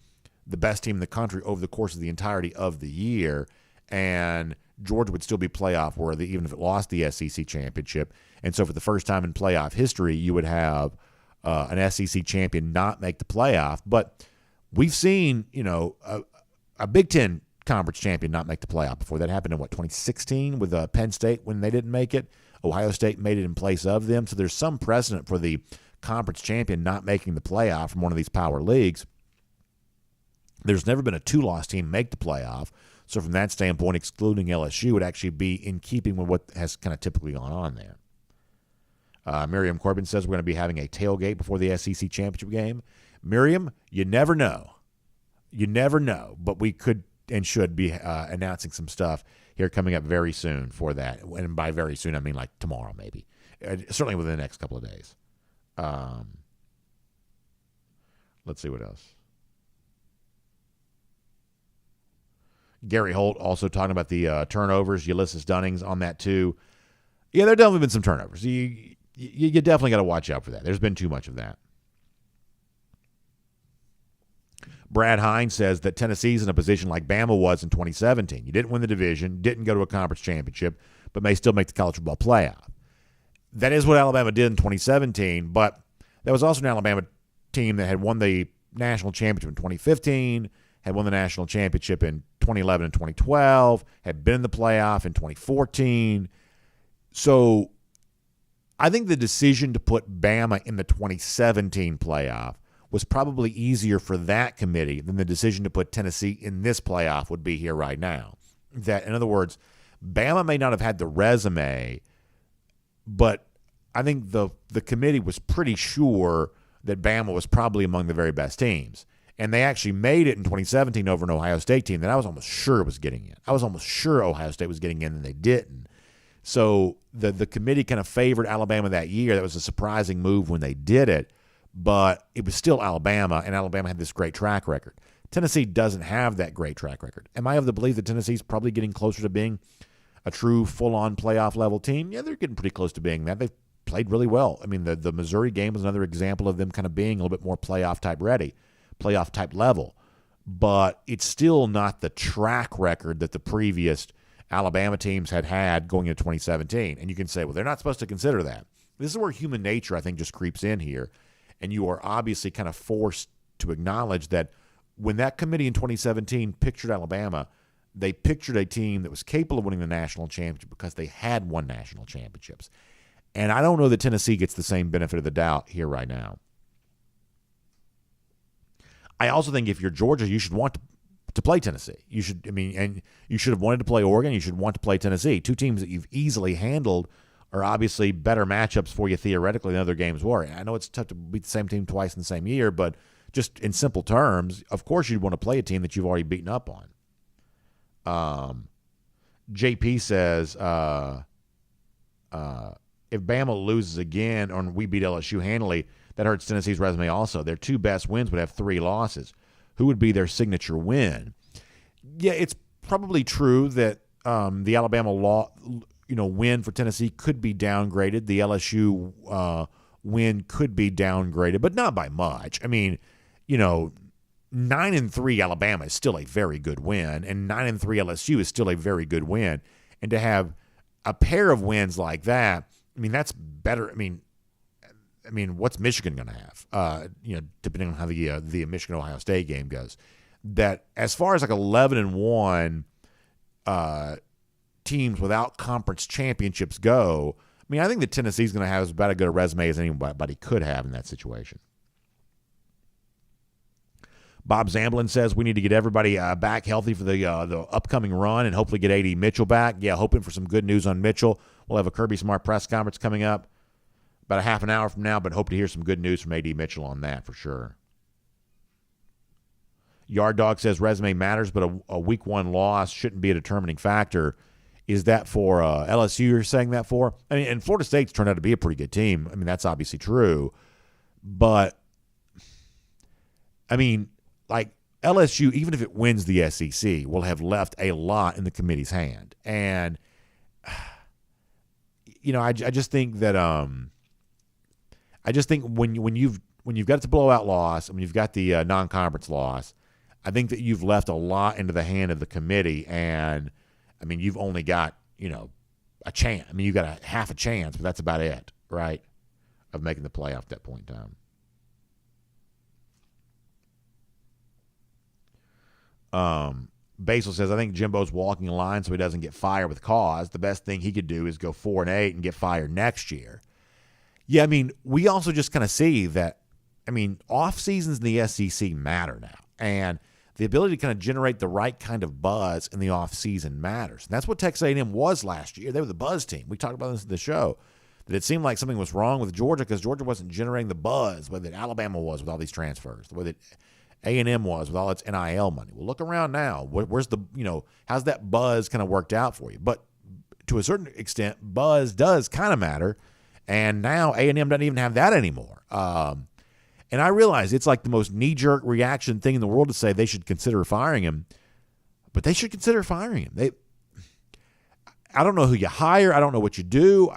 S1: the best team in the country over the course of the entirety of the year, and Georgia would still be playoff worthy even if it lost the SEC championship. And so for the first time in playoff history, you would have an SEC champion not make the playoff. But we've seen, a Big Ten conference champion not make the playoff before. That happened in, 2016 with Penn State when they didn't make it. Ohio State made it in place of them. So there's some precedent for the conference champion not making the playoff from one of these power leagues. There's never been a two-loss team make the playoff. So from that standpoint, excluding LSU would actually be in keeping with what has kind of typically gone on there. Miriam Corbin says we're going to be having a tailgate before the SEC championship game. Miriam, you never know. You never know. But we could and should be announcing some stuff here coming up very soon for that. And by very soon, I mean like tomorrow maybe. Certainly within the next couple of days. Let's see what else. Gary Holt also talking about the turnovers. Ulysses Dunning's on that too. Yeah, there definitely been some turnovers. You definitely got to watch out for that. There's been too much of that. Brad Hines says that Tennessee's in a position like Bama was in 2017. You didn't win the division, didn't go to a conference championship, but may still make the college football playoff. That is what Alabama did in 2017, but that was also an Alabama team that had won the national championship in 2015, had won the national championship in 2011 and 2012, had been in the playoff in 2014. So I think the decision to put Bama in the 2017 playoff was probably easier for that committee than the decision to put Tennessee in this playoff would be here right now. That, in other words, Bama may not have had the resume, but I think the committee was pretty sure that Bama was probably among the very best teams. And they actually made it in 2017 over an Ohio State team that I was almost sure was getting in. I was almost sure Ohio State was getting in, and they didn't. So the committee kind of favored Alabama that year. That was a surprising move when they did it, but it was still Alabama, and Alabama had this great track record. Tennessee doesn't have that great track record. Am I of the belief that Tennessee's probably getting closer to being a true full-on playoff-level team? Yeah, they're getting pretty close to being that. They've played really well. I mean, the Missouri game was another example of them kind of being a little bit more playoff-type ready, playoff-type level. But it's still not the track record that the previous Alabama teams had going into 2017. And you can say, well, they're not supposed to consider that. This is where human nature, I think, just creeps in here. And you are obviously kind of forced to acknowledge that when that committee in 2017 pictured Alabama, they pictured a team that was capable of winning the national championship because they had won national championships. And I don't know that Tennessee gets the same benefit of the doubt here right now. I also think if you're Georgia, you should want to play Tennessee. You should have wanted to play Oregon. You should want to play Tennessee. Two teams that you've easily handled are obviously better matchups for you theoretically than other games were. I know it's tough to beat the same team twice in the same year, but just in simple terms, of course you'd want to play a team that you've already beaten up on. JP says if Bama loses again or we beat LSU handily, that hurts Tennessee's resume also. Their 2 best wins would have 3 losses. Who would be their signature win? Yeah, it's probably true that the Alabama win for Tennessee could be downgraded. The LSU win could be downgraded, but not by much. I mean, 9-3 Alabama is still a very good win, and 9-3 LSU is still a very good win. And to have a pair of wins like that, I mean, that's better. I mean, what's Michigan going to have? Depending on how the Michigan-Ohio State game goes. That as far as like 11-1 teams without conference championships go, I mean, I think that Tennessee's going to have as about as good a resume as anybody could have in that situation. Bob Zamblin says we need to get everybody back healthy for the upcoming run and hopefully get A.D. Mitchell back. Yeah, hoping for some good news on Mitchell. We'll have a Kirby Smart press conference coming up about a half an hour from now, but hope to hear some good news from A.D. Mitchell on that for sure. Yard Dog says resume matters, but a week 1 loss shouldn't be a determining factor. Is that for LSU you're saying that for? I mean, and Florida State's turned out to be a pretty good team. I mean, that's obviously true. But, I mean, like LSU, even if it wins the SEC, will have left a lot in the committee's hand. And, I just think that when you've got the blowout loss and when you've got the non-conference loss, I think that you've left a lot into the hand of the committee. And, I mean, you've only got, a chance. I mean, you've got a half a chance, but that's about it, right, of making the playoff at that point in time. Basil says, I think Jimbo's walking a line so he doesn't get fired with cause. The best thing he could do is go 4-8 and get fired next year. Yeah, I mean, we also just kind of see that, off seasons in the SEC matter now. And the ability to kind of generate the right kind of buzz in the off season matters. And that's what Texas A&M was last year. They were the buzz team. We talked about this in the show, that it seemed like something was wrong with Georgia because Georgia wasn't generating the buzz, the way that Alabama was with all these transfers, the way that A&M was with all its NIL money. Well, look around now. Where's the, how's that buzz kind of worked out for you? But to a certain extent, buzz does kind of matter. And now A&M doesn't even have that anymore. And I realize it's like the most knee-jerk reaction thing in the world to say they should consider firing him. But they should consider firing him. I don't know who you hire. I don't know what you do.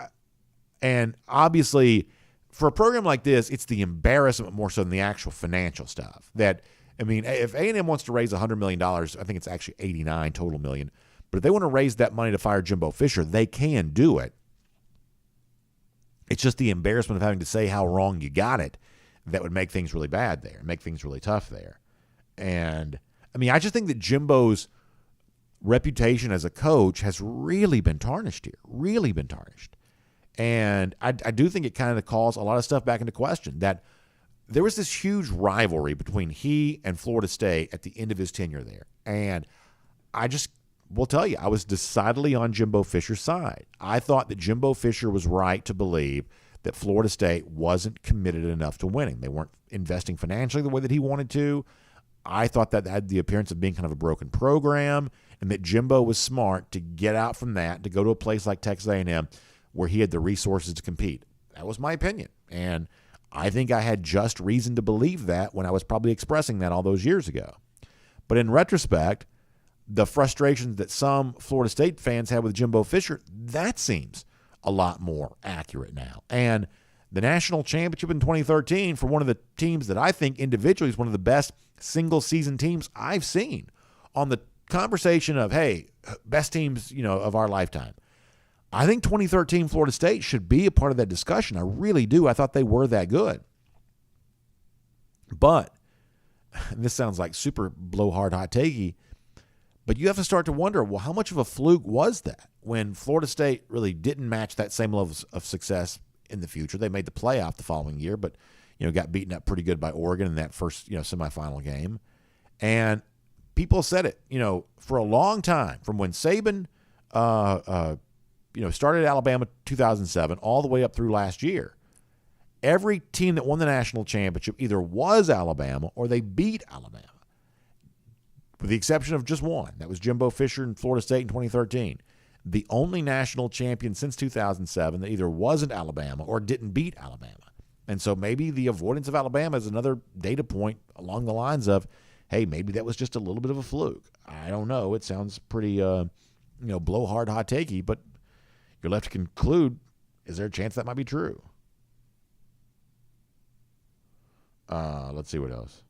S1: And obviously, for a program like this, it's the embarrassment more so than the actual financial stuff. That, if A&M wants to raise $100 million, I think it's actually $89 total million. But if they want to raise that money to fire Jimbo Fisher, they can do it. It's just the embarrassment of having to say how wrong you got it that would make things really bad there, make things really tough there. And, I just think that Jimbo's reputation as a coach has really been tarnished here, really been tarnished. And I do think it kind of calls a lot of stuff back into question, that there was this huge rivalry between he and Florida State at the end of his tenure there. And I just will tell you, I was decidedly on Jimbo Fisher's side. I thought that Jimbo Fisher was right to believe that Florida State wasn't committed enough to winning. They weren't investing financially the way that he wanted to. I thought that had the appearance of being kind of a broken program, and that Jimbo was smart to get out from that, to go to a place like Texas A&M where he had the resources to compete. That was my opinion. And I think I had just reason to believe that when I was probably expressing that all those years ago. But in retrospect, the frustrations that some Florida State fans had with Jimbo Fisher, that seems a lot more accurate now. And the national championship in 2013 for one of the teams that I think individually is one of the best single-season teams I've seen on the conversation of, hey, best teams, of our lifetime. I think 2013 Florida State should be a part of that discussion. I really do. I thought they were that good. But, and this sounds like super blowhard hot takey, but you have to start to wonder, well, how much of a fluke was that when Florida State really didn't match that same level of success in the future? They made the playoff the following year, but got beaten up pretty good by Oregon in that first semifinal game. And people said it, for a long time, from when Saban started at Alabama 2007 all the way up through last year. Every team that won the national championship either was Alabama or they beat Alabama, with the exception of just one. That was Jimbo Fisher and Florida State in 2013. the only national champion since 2007 that either wasn't Alabama or didn't beat Alabama. And so maybe the avoidance of Alabama is another data point along the lines of, hey, maybe that was just a little bit of a fluke. I don't know. It sounds pretty, blowhard, hot takey, but you're left to conclude, is there a chance that might be true? Let's see what else.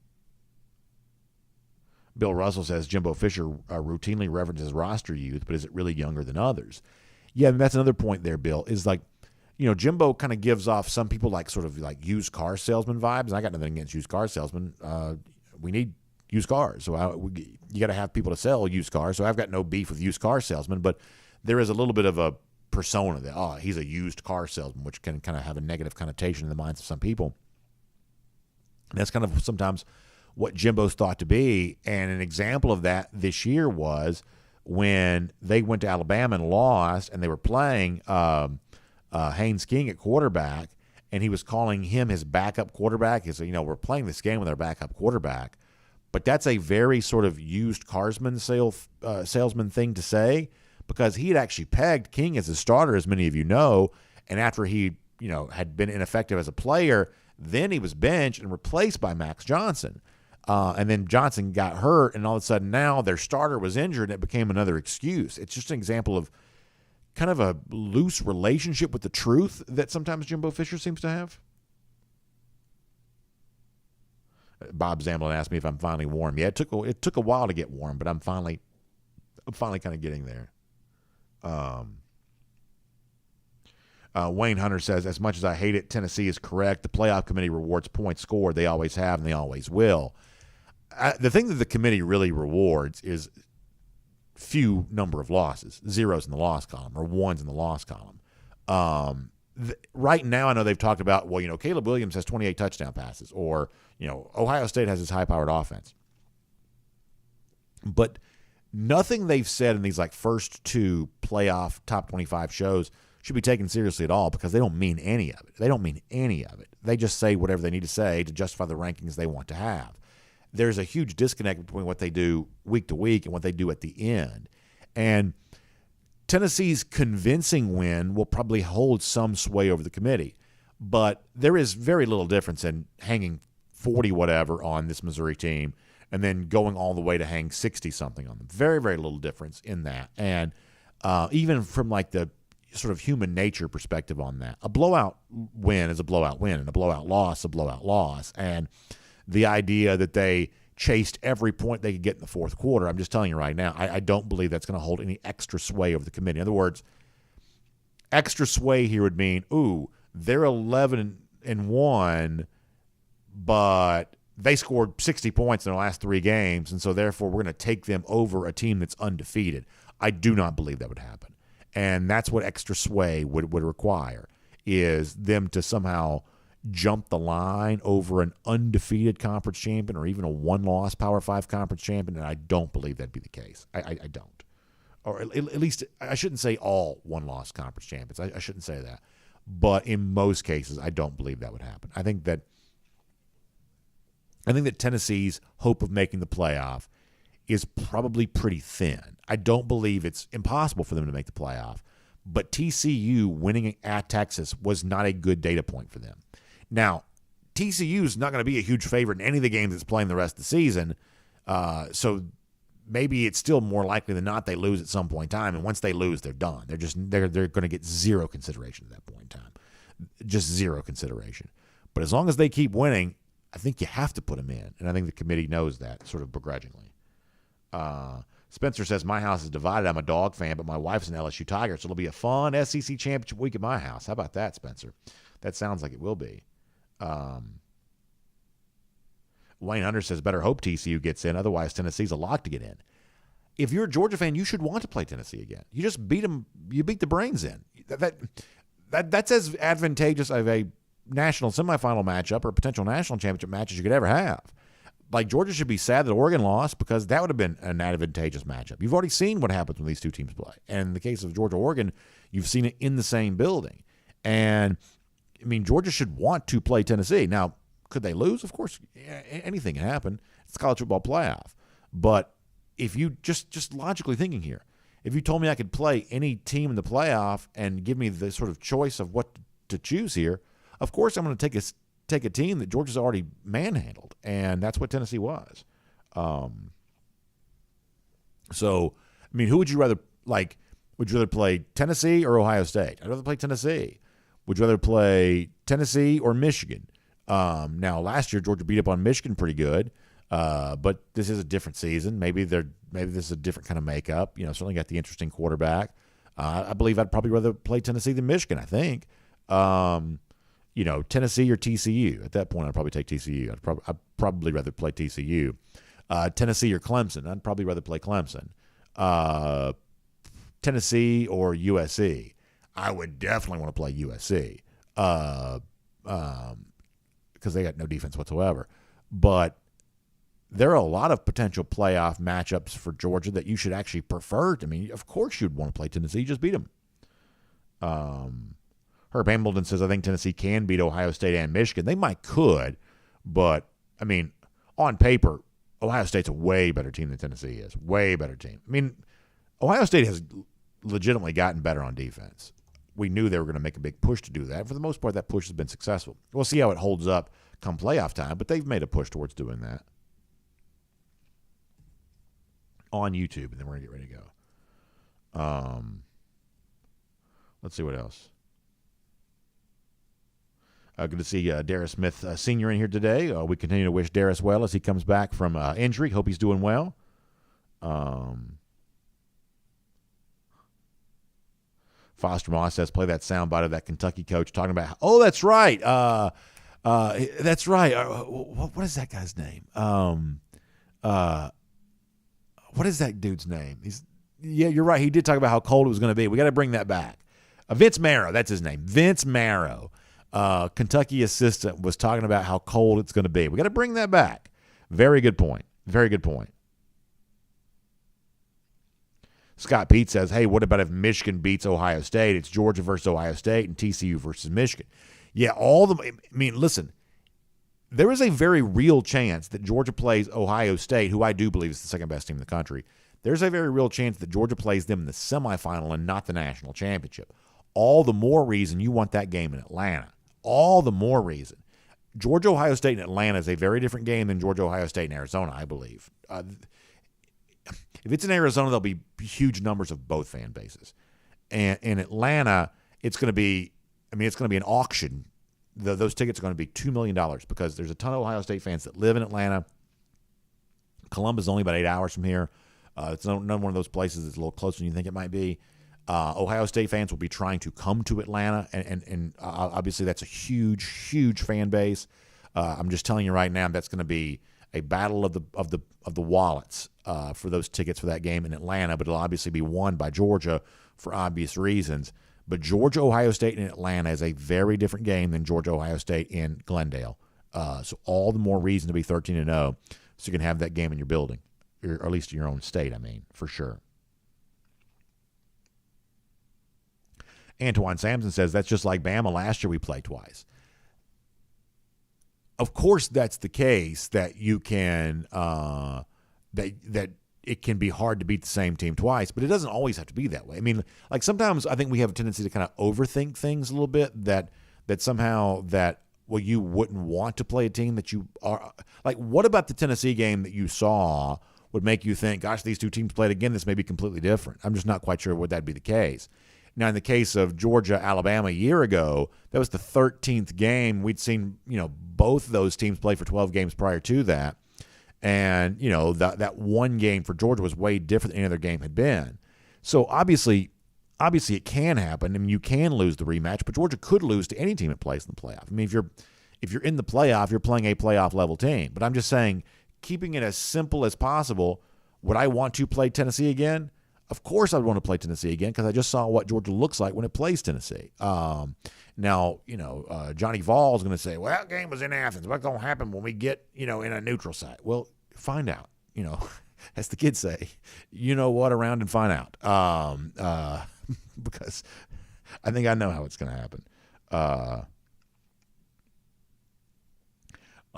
S1: Bill Russell says Jimbo Fisher routinely references roster youth, but is it really younger than others? Yeah, and that's another point there, Bill, is like, Jimbo kind of gives off some people like sort of like used car salesman vibes. And I got nothing against used car salesmen. We need used cars. So you got to have people to sell used cars. So I've got no beef with used car salesmen, but there is a little bit of a persona that, he's a used car salesman, which can kind of have a negative connotation in the minds of some people. And that's kind of sometimes what Jimbo's thought to be. And an example of that this year was when they went to Alabama and lost, and they were playing Haynes King at quarterback, and he was calling him his backup quarterback. He said, we're playing this game with our backup quarterback. But that's a very sort of used carsman salesman thing to say, because he had actually pegged King as a starter, as many of you know, and after he had been ineffective as a player, then he was benched and replaced by Max Johnson. And then Johnson got hurt, and all of a sudden now their starter was injured, and it became another excuse. It's just an example of kind of a loose relationship with the truth that sometimes Jimbo Fisher seems to have. Bob Zamblin asked me if I'm finally warm. Yeah, it took a while to get warm, but I'm finally kind of getting there. Wayne Hunter says, as much as I hate it, Tennessee is correct. The playoff committee rewards points scored. They always have, and they always will. The thing that the committee really rewards is few number of losses, zeros in the loss column or ones in the loss column. Right now, I know they've talked about, Caleb Williams has 28 touchdown passes, or, Ohio State has this high-powered offense. But nothing they've said in these first two playoff top 25 shows should be taken seriously at all, because they don't mean any of it. They just say whatever they need to say to justify the rankings they want to have. There's a huge disconnect between what they do week to week and what they do at the end. And Tennessee's convincing win will probably hold some sway over the committee. But there is very little difference in hanging 40 whatever on this Missouri team and then going all the way to hang 60-something on them. Very, very little difference in that. And even from the sort of human nature perspective on that, a blowout win is a blowout win, and a blowout loss is a blowout loss. And the idea that they chased every point they could get in the fourth quarter, I'm just telling you right now, I don't believe that's going to hold any extra sway over the committee. In other words, extra sway here would mean, they're 11-1, but they scored 60 points in the last 3 games, and so therefore we're going to take them over a team that's undefeated. I do not believe that would happen. And that's what extra sway would require, is them to somehow jump the line over an undefeated conference champion or even a one-loss Power 5 conference champion, and I don't believe that'd be the case. I don't. Or at least I shouldn't say all one-loss conference champions. I shouldn't say that. But in most cases, I don't believe that would happen. I think that Tennessee's hope of making the playoff is probably pretty thin. I don't believe it's impossible for them to make the playoff, but TCU winning at Texas was not a good data point for them. Now, TCU is not going to be a huge favorite in any of the games that's playing the rest of the season, so maybe it's still more likely than not they lose at some point in time, and once they lose, they're done. They're going to get zero consideration at that point in time, just zero consideration. But as long as they keep winning, I think you have to put them in, and I think the committee knows that, sort of begrudgingly. Spencer says, my house is divided. I'm a Dog fan, but my wife's an LSU Tiger, so it'll be a fun SEC championship week at my house. How about that, Spencer? That sounds like it will be. Wayne Hunter says, better hope TCU gets in. Otherwise, Tennessee's a lock to get in. If you're a Georgia fan, you should want to play Tennessee again. You just beat them. You beat the brains in. That's as advantageous of a national semifinal matchup or a potential national championship match as you could ever have. Georgia should be sad that Oregon lost, because that would have been an advantageous matchup. You've already seen what happens when these two teams play. And in the case of Georgia-Oregon, you've seen it in the same building. And, Georgia should want to play Tennessee. Now, could they lose? Of course, anything can happen. It's college football playoff. But if you just logically thinking here, if you told me I could play any team in the playoff and give me the sort of choice of what to choose here, of course I'm going to take a team that Georgia's already manhandled, and that's what Tennessee was. So, I mean, who would you rather like? Would you rather play Tennessee or Ohio State? I'd rather play Tennessee. Would you rather play Tennessee or Michigan? Now, last year Georgia beat up on Michigan pretty good, but this is a different season. Maybe this is a different kind of makeup. Certainly got the interesting quarterback. I believe I'd probably rather play Tennessee than Michigan. I think. Tennessee or TCU. At that point, I'd probably take TCU. I'd probably rather play TCU. Tennessee or Clemson. I'd probably rather play Clemson. Tennessee or USC. I would definitely want to play USC because they got no defense whatsoever. But there are a lot of potential playoff matchups for Georgia that you should actually prefer. I mean, of course you'd want to play Tennessee. Just beat them. Herb Hambleton says, I think Tennessee can beat Ohio State and Michigan. They could, but, I mean, on paper, Ohio State's a way better team than Tennessee is. Way better team. I mean, Ohio State has legitimately gotten better on defense. We knew they were going to make a big push to do that. For the most part, that push has been successful. We'll see how it holds up come playoff time, but they've made a push towards doing that. On YouTube, and then we're going to get ready to go. Let's see what else. Good to see Darius Smith Sr. in here today. We continue to wish Darius well as he comes back from injury. Hope he's doing well. Foster Moss says, play that soundbite of that Kentucky coach talking about, that's right. That's right. What is that guy's name? What is that dude's name? Yeah, you're right. He did talk about how cold it was going to be. We got to bring that back. Vince Marrow, that's his name. Vince Marrow, Kentucky assistant, was talking about how cold it's going to be. We got to bring that back. Very good point. Very good point. Scott Pete says, hey, what about if Michigan beats Ohio State? It's Georgia versus Ohio State and TCU versus Michigan. Yeah, listen, there is a very real chance that Georgia plays Ohio State, who I do believe is the second best team in the country. There's a very real chance that Georgia plays them in the semifinal and not the national championship. All the more reason you want that game in Atlanta. All the more reason. Georgia-Ohio State in Atlanta is a very different game than Georgia-Ohio State in Arizona, I believe. If it's in Arizona, there'll be huge numbers of both fan bases. And in Atlanta, it's going to be an auction. Those tickets are going to be $2 million because there's a ton of Ohio State fans that live in Atlanta. Columbus is only about 8 hours from here. It's not one of those places that's a little closer than you think it might be. Ohio State fans will be trying to come to Atlanta, and obviously that's a huge, huge fan base. I'm just telling you right now, that's going to be a battle of the wallets for those tickets for that game in Atlanta, but it'll obviously be won by Georgia for obvious reasons. But Georgia-Ohio State in Atlanta is a very different game than Georgia-Ohio State in Glendale. So all the more reason to be 13-0 so you can have that game in your building, or at least in your own state, for sure. Antoine Sampson says, that's just like Bama. Last year we played twice. Of course that's the case, that you can that it can be hard to beat the same team twice, but it doesn't always have to be that way. I mean, like sometimes I think we have a tendency to kind of overthink things a little bit, that somehow you wouldn't want to play a team that you are like. What about the Tennessee game that you saw would make you think, gosh, these two teams played again, this may be completely different? I'm just not quite sure would that be the case. Now, in the case of Georgia-Alabama a year ago, that was the 13th game. We'd seen, both of those teams play for 12 games prior to that. And, that one game for Georgia was way different than any other game had been. So, obviously it can happen. I mean, you can lose the rematch, but Georgia could lose to any team that plays in the playoff. I mean, if you're in the playoff, you're playing a playoff-level team. But I'm just saying, keeping it as simple as possible, would I want to play Tennessee again? Of course I'd want to play Tennessee again because I just saw what Georgia looks like when it plays Tennessee. Now, Johnny Vol is going to say, well, that game was in Athens. What's going to happen when we get, in a neutral site? Well, find out, as the kids say, around and find out. Because I think I know how it's going to happen.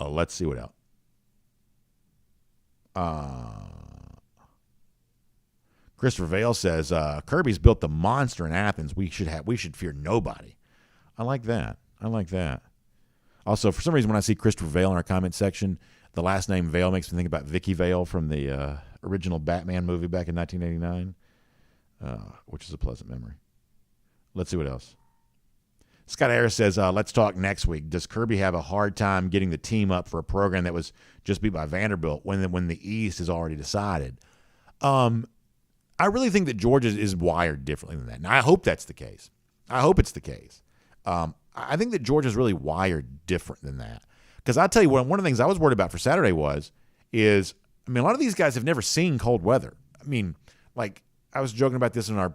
S1: Let's see what else. Christopher Vale says, Kirby's built the monster in Athens. We should fear nobody. I like that. Also, for some reason, when I see Christopher Vale in our comment section, the last name Vale makes me think about Vicky Vale from the original Batman movie back in 1989, which is a pleasant memory. Let's see what else. Scott Harris says, let's talk next week. Does Kirby have a hard time getting the team up for a program that was just beat by Vanderbilt when the East is already decided? I really think that Georgia is wired differently than that. Now, I hope that's the case. I hope it's the case. I think that Georgia's really wired different than that. Because I'll tell you what, one of the things I was worried about for Saturday is a lot of these guys have never seen cold weather. I mean, like, I was joking about this in our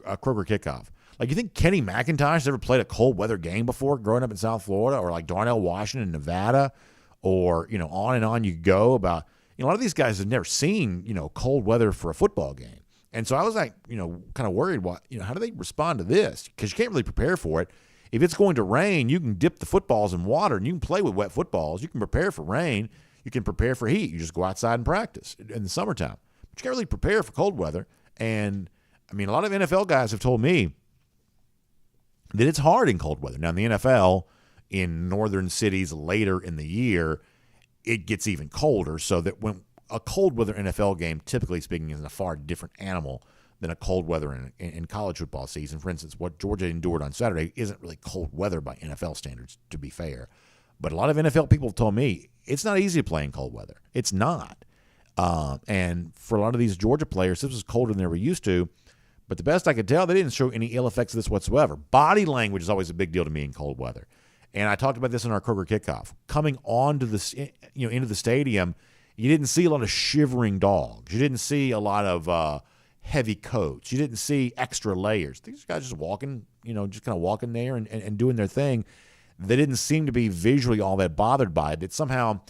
S1: Kroger kickoff. Like, you think Kenny McIntosh has ever played a cold weather game before growing up in South Florida, or like Darnell Washington in Nevada, or, on and on you go about, a lot of these guys have never seen, cold weather for a football game. And so I was like, kind of worried, how do they respond to this? Because you can't really prepare for it. If it's going to rain, you can dip the footballs in water and you can play with wet footballs. You can prepare for rain. You can prepare for heat. You just go outside and practice in the summertime. But you can't really prepare for cold weather. And, a lot of NFL guys have told me that it's hard in cold weather. Now, in the NFL, in northern cities later in the year, it gets even colder, so that when a cold weather NFL game, typically speaking, is a far different animal than a cold weather in college football season. For instance, what Georgia endured on Saturday isn't really cold weather by NFL standards, to be fair. But a lot of NFL people have told me it's not easy to play in cold weather. It's not. And for a lot of these Georgia players, this was colder than they were used to. But the best I could tell, they didn't show any ill effects of this whatsoever. Body language is always a big deal to me in cold weather. And I talked about this in our Kroger kickoff. Coming onto into the stadium, you didn't see a lot of shivering dogs. You didn't see a lot of heavy coats. You didn't see extra layers. These guys just walking, just kind of walking there and doing their thing. They didn't seem to be visually all that bothered by it. That somehow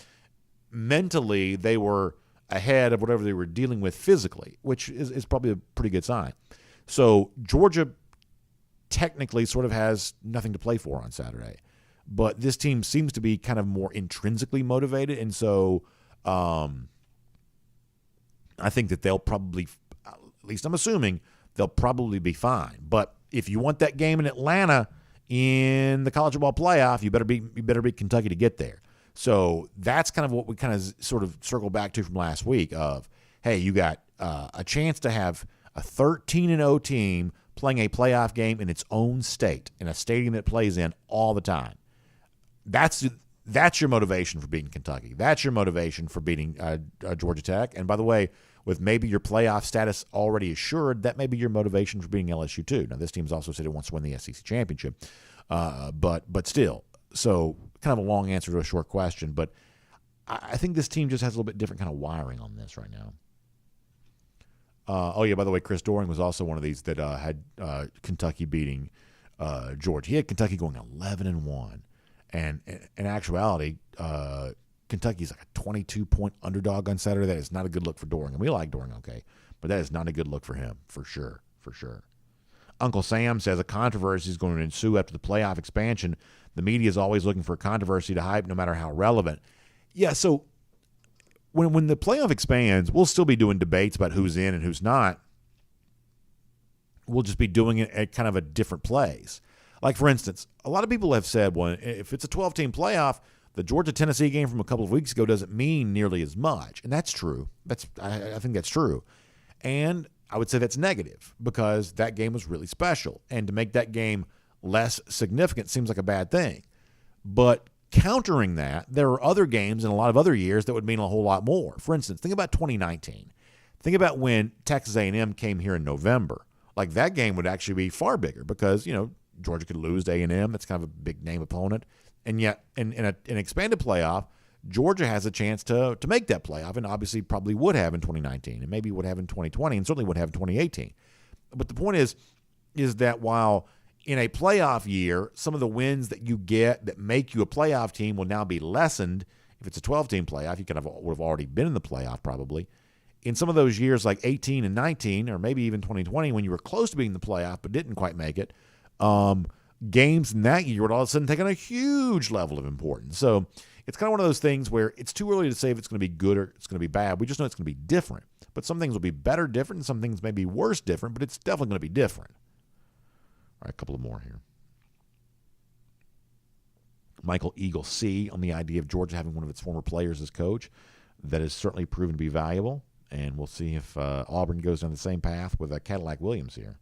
S1: mentally they were ahead of whatever they were dealing with physically, which is probably a pretty good sign. So Georgia technically sort of has nothing to play for on Saturday. But this team seems to be kind of more intrinsically motivated, and so I think that they'll probably, at least I'm assuming, they'll probably be fine. But if you want that game in Atlanta in the college football playoff, you better beat Kentucky to get there. So that's kind of what we kind of sort of circle back to from last week of, hey, you got a chance to have a 13-0 team playing a playoff game in its own state, in a stadium it plays in all the time. That's your motivation for beating Kentucky. That's your motivation for beating Georgia Tech. And by the way, with maybe your playoff status already assured, that may be your motivation for beating LSU too. Now, this team's also said it wants to win the SEC championship, but still. So kind of a long answer to a short question, but I think this team just has a little bit different kind of wiring on this right now. By the way, Chris Doering was also one of these that had Kentucky beating Georgia. He had Kentucky going 11-1. And in actuality, Kentucky's like a 22-point underdog on Saturday. That is not a good look for Doering. And we like Doering, okay, but that is not a good look for him, for sure. Uncle Sam says a controversy is going to ensue after the playoff expansion. The media is always looking for a controversy to hype, no matter how relevant. Yeah, so when the playoff expands, we'll still be doing debates about who's in and who's not. We'll just be doing it at kind of a different place. Like, for instance, a lot of people have said, well, if it's a 12-team playoff, the Georgia-Tennessee game from a couple of weeks ago doesn't mean nearly as much. And that's true. I think that's true. And I would say that's negative because that game was really special. And to make that game less significant seems like a bad thing. But countering that, there are other games in a lot of other years that would mean a whole lot more. For instance, think about 2019. Think about when Texas A&M came here in November. Like, that game would actually be far bigger because, Georgia could lose to A&M. That's kind of a big-name opponent. And yet, in an expanded playoff, Georgia has a chance to make that playoff, and obviously probably would have in 2019, and maybe would have in 2020, and certainly would have in 2018. But the point is that while in a playoff year, some of the wins that you get that make you a playoff team will now be lessened. If it's a 12-team playoff, you would have already been in the playoff probably. In some of those years like 18 and 19, or maybe even 2020, when you were close to being in the playoff but didn't quite make it, games in that year would all of a sudden take on a huge level of importance. So it's kind of one of those things where it's too early to say if it's going to be good or it's going to be bad. We just know it's going to be different. But some things will be better different, and some things may be worse different, but it's definitely going to be different. All right, a couple of more here. Michael Eagle C. on the idea of Georgia having one of its former players as coach. That has certainly proven to be valuable, and we'll see if Auburn goes down the same path with Cadillac Williams here.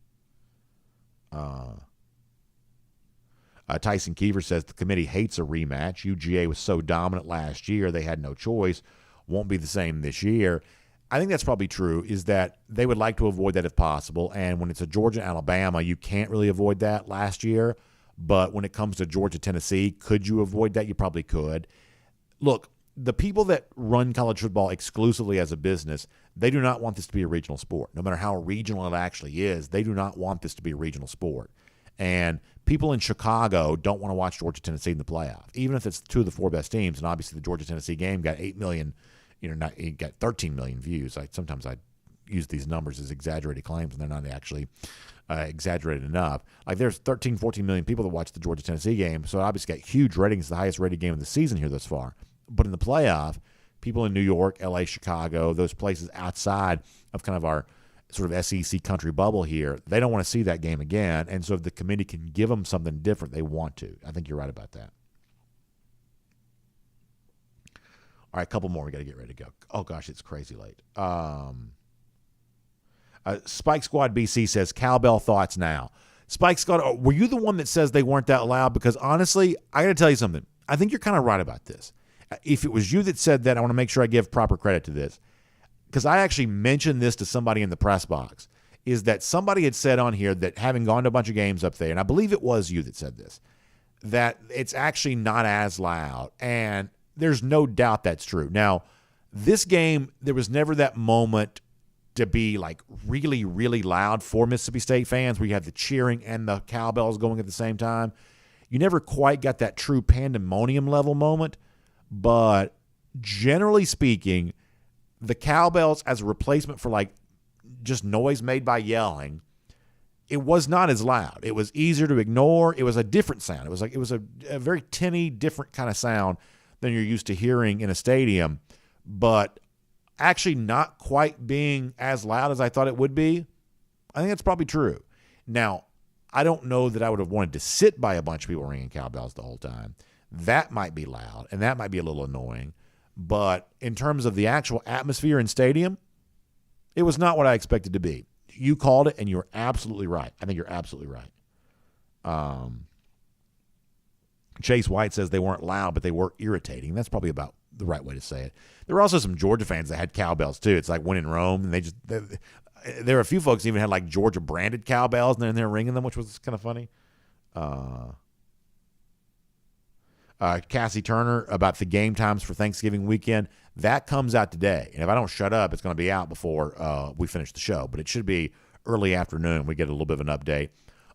S1: Tyson Keever says the committee hates a rematch. UGA was so dominant last year they had no choice. Won't be the same this year. I think that's probably true, is that they would like to avoid that if possible, and when it's a Georgia-Alabama, you can't really avoid that last year. But when it comes to Georgia-Tennessee, could you avoid that? You probably could. Look, the people that run college football exclusively as a business, they do not want this to be a regional sport. No matter how regional it actually is, they do not want this to be a regional sport. And people in Chicago don't want to watch Georgia-Tennessee in the playoff, even if it's two of the four best teams. And obviously the Georgia-Tennessee game got 8 million, it got 13 million views. Sometimes I use these numbers as exaggerated claims, and they're not actually exaggerated enough. Like there's 13, 14 million people that watch the Georgia-Tennessee game, so it obviously got huge ratings, the highest rated game of the season here thus far. But in the playoff, people in New York, LA, Chicago, those places outside of kind of our sort of SEC country bubble here, they don't want to see that game again. And so if the committee can give them something different, they want to. I think you're right about that. All right, a couple more. We got to get ready to go. Oh, gosh, it's crazy late. Spike Squad BC says, cowbell thoughts now. Spike Squad, were you the one that says they weren't that loud? Because honestly, I got to tell you something. I think you're kind of right about this. If it was you that said that, I want to make sure I give proper credit to this. Because I actually mentioned this to somebody in the press box, is that somebody had said on here that having gone to a bunch of games up there, and I believe it was you that said this, that it's actually not as loud. And there's no doubt that's true. Now, this game, there was never that moment to be like really, really loud for Mississippi State fans where you have the cheering and the cowbells going at the same time. You never quite got that true pandemonium level moment. But generally speaking, the cowbells as a replacement for like just noise made by yelling, it was not as loud. It was easier to ignore. It was a different sound. It was a very tinny, different kind of sound than you're used to hearing in a stadium, but actually not quite being as loud as I thought it would be. I think that's probably true. Now, I don't know that I would have wanted to sit by a bunch of people ringing cowbells the whole time. That might be loud, and that might be a little annoying. But in terms of the actual atmosphere in stadium, it was not what I expected to be. You called it, and you're absolutely right. I think you're absolutely right. Chase White says they weren't loud, but they were irritating. That's probably about the right way to say it. There were also some Georgia fans that had cowbells, too. It's like when in Rome, and there were a few folks that even had like Georgia-branded cowbells, and they're ringing them, which was kind of funny. Cassie Turner about the game times for Thanksgiving weekend. That comes out today. And if I don't shut up, it's going to be out before we finish the show. But it should be early afternoon. We get a little bit of an update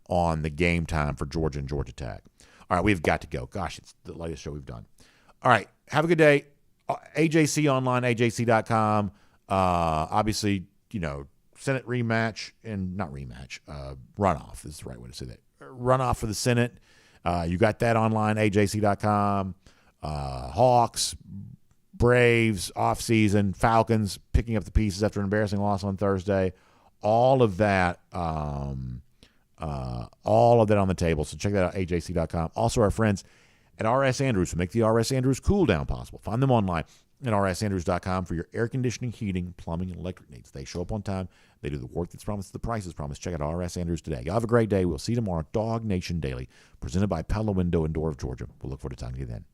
S1: on the game time for Georgia and Georgia Tech. All right, we've got to go. Gosh, it's the latest show we've done. All right, have a good day. AJC online, AJC.com. Obviously, Senate rematch and not rematch, runoff is the right way to say that. Runoff for the Senate. You got that online, AJC.com. Hawks, Braves, offseason, Falcons picking up the pieces after an embarrassing loss on Thursday. All of that on the table. So check that out, AJC.com. Also, our friends at RS Andrews who make the RS Andrews cool down possible. Find them online at rsandrews.com for your air conditioning, heating, plumbing, and electric needs. They show up on time. They do the work that's promised. The price is promised. Check out RS Andrews today. Y'all have a great day. We'll see you tomorrow. DawgNation Daily, presented by Pella Window and Door of Georgia. We'll look forward to talking to you then.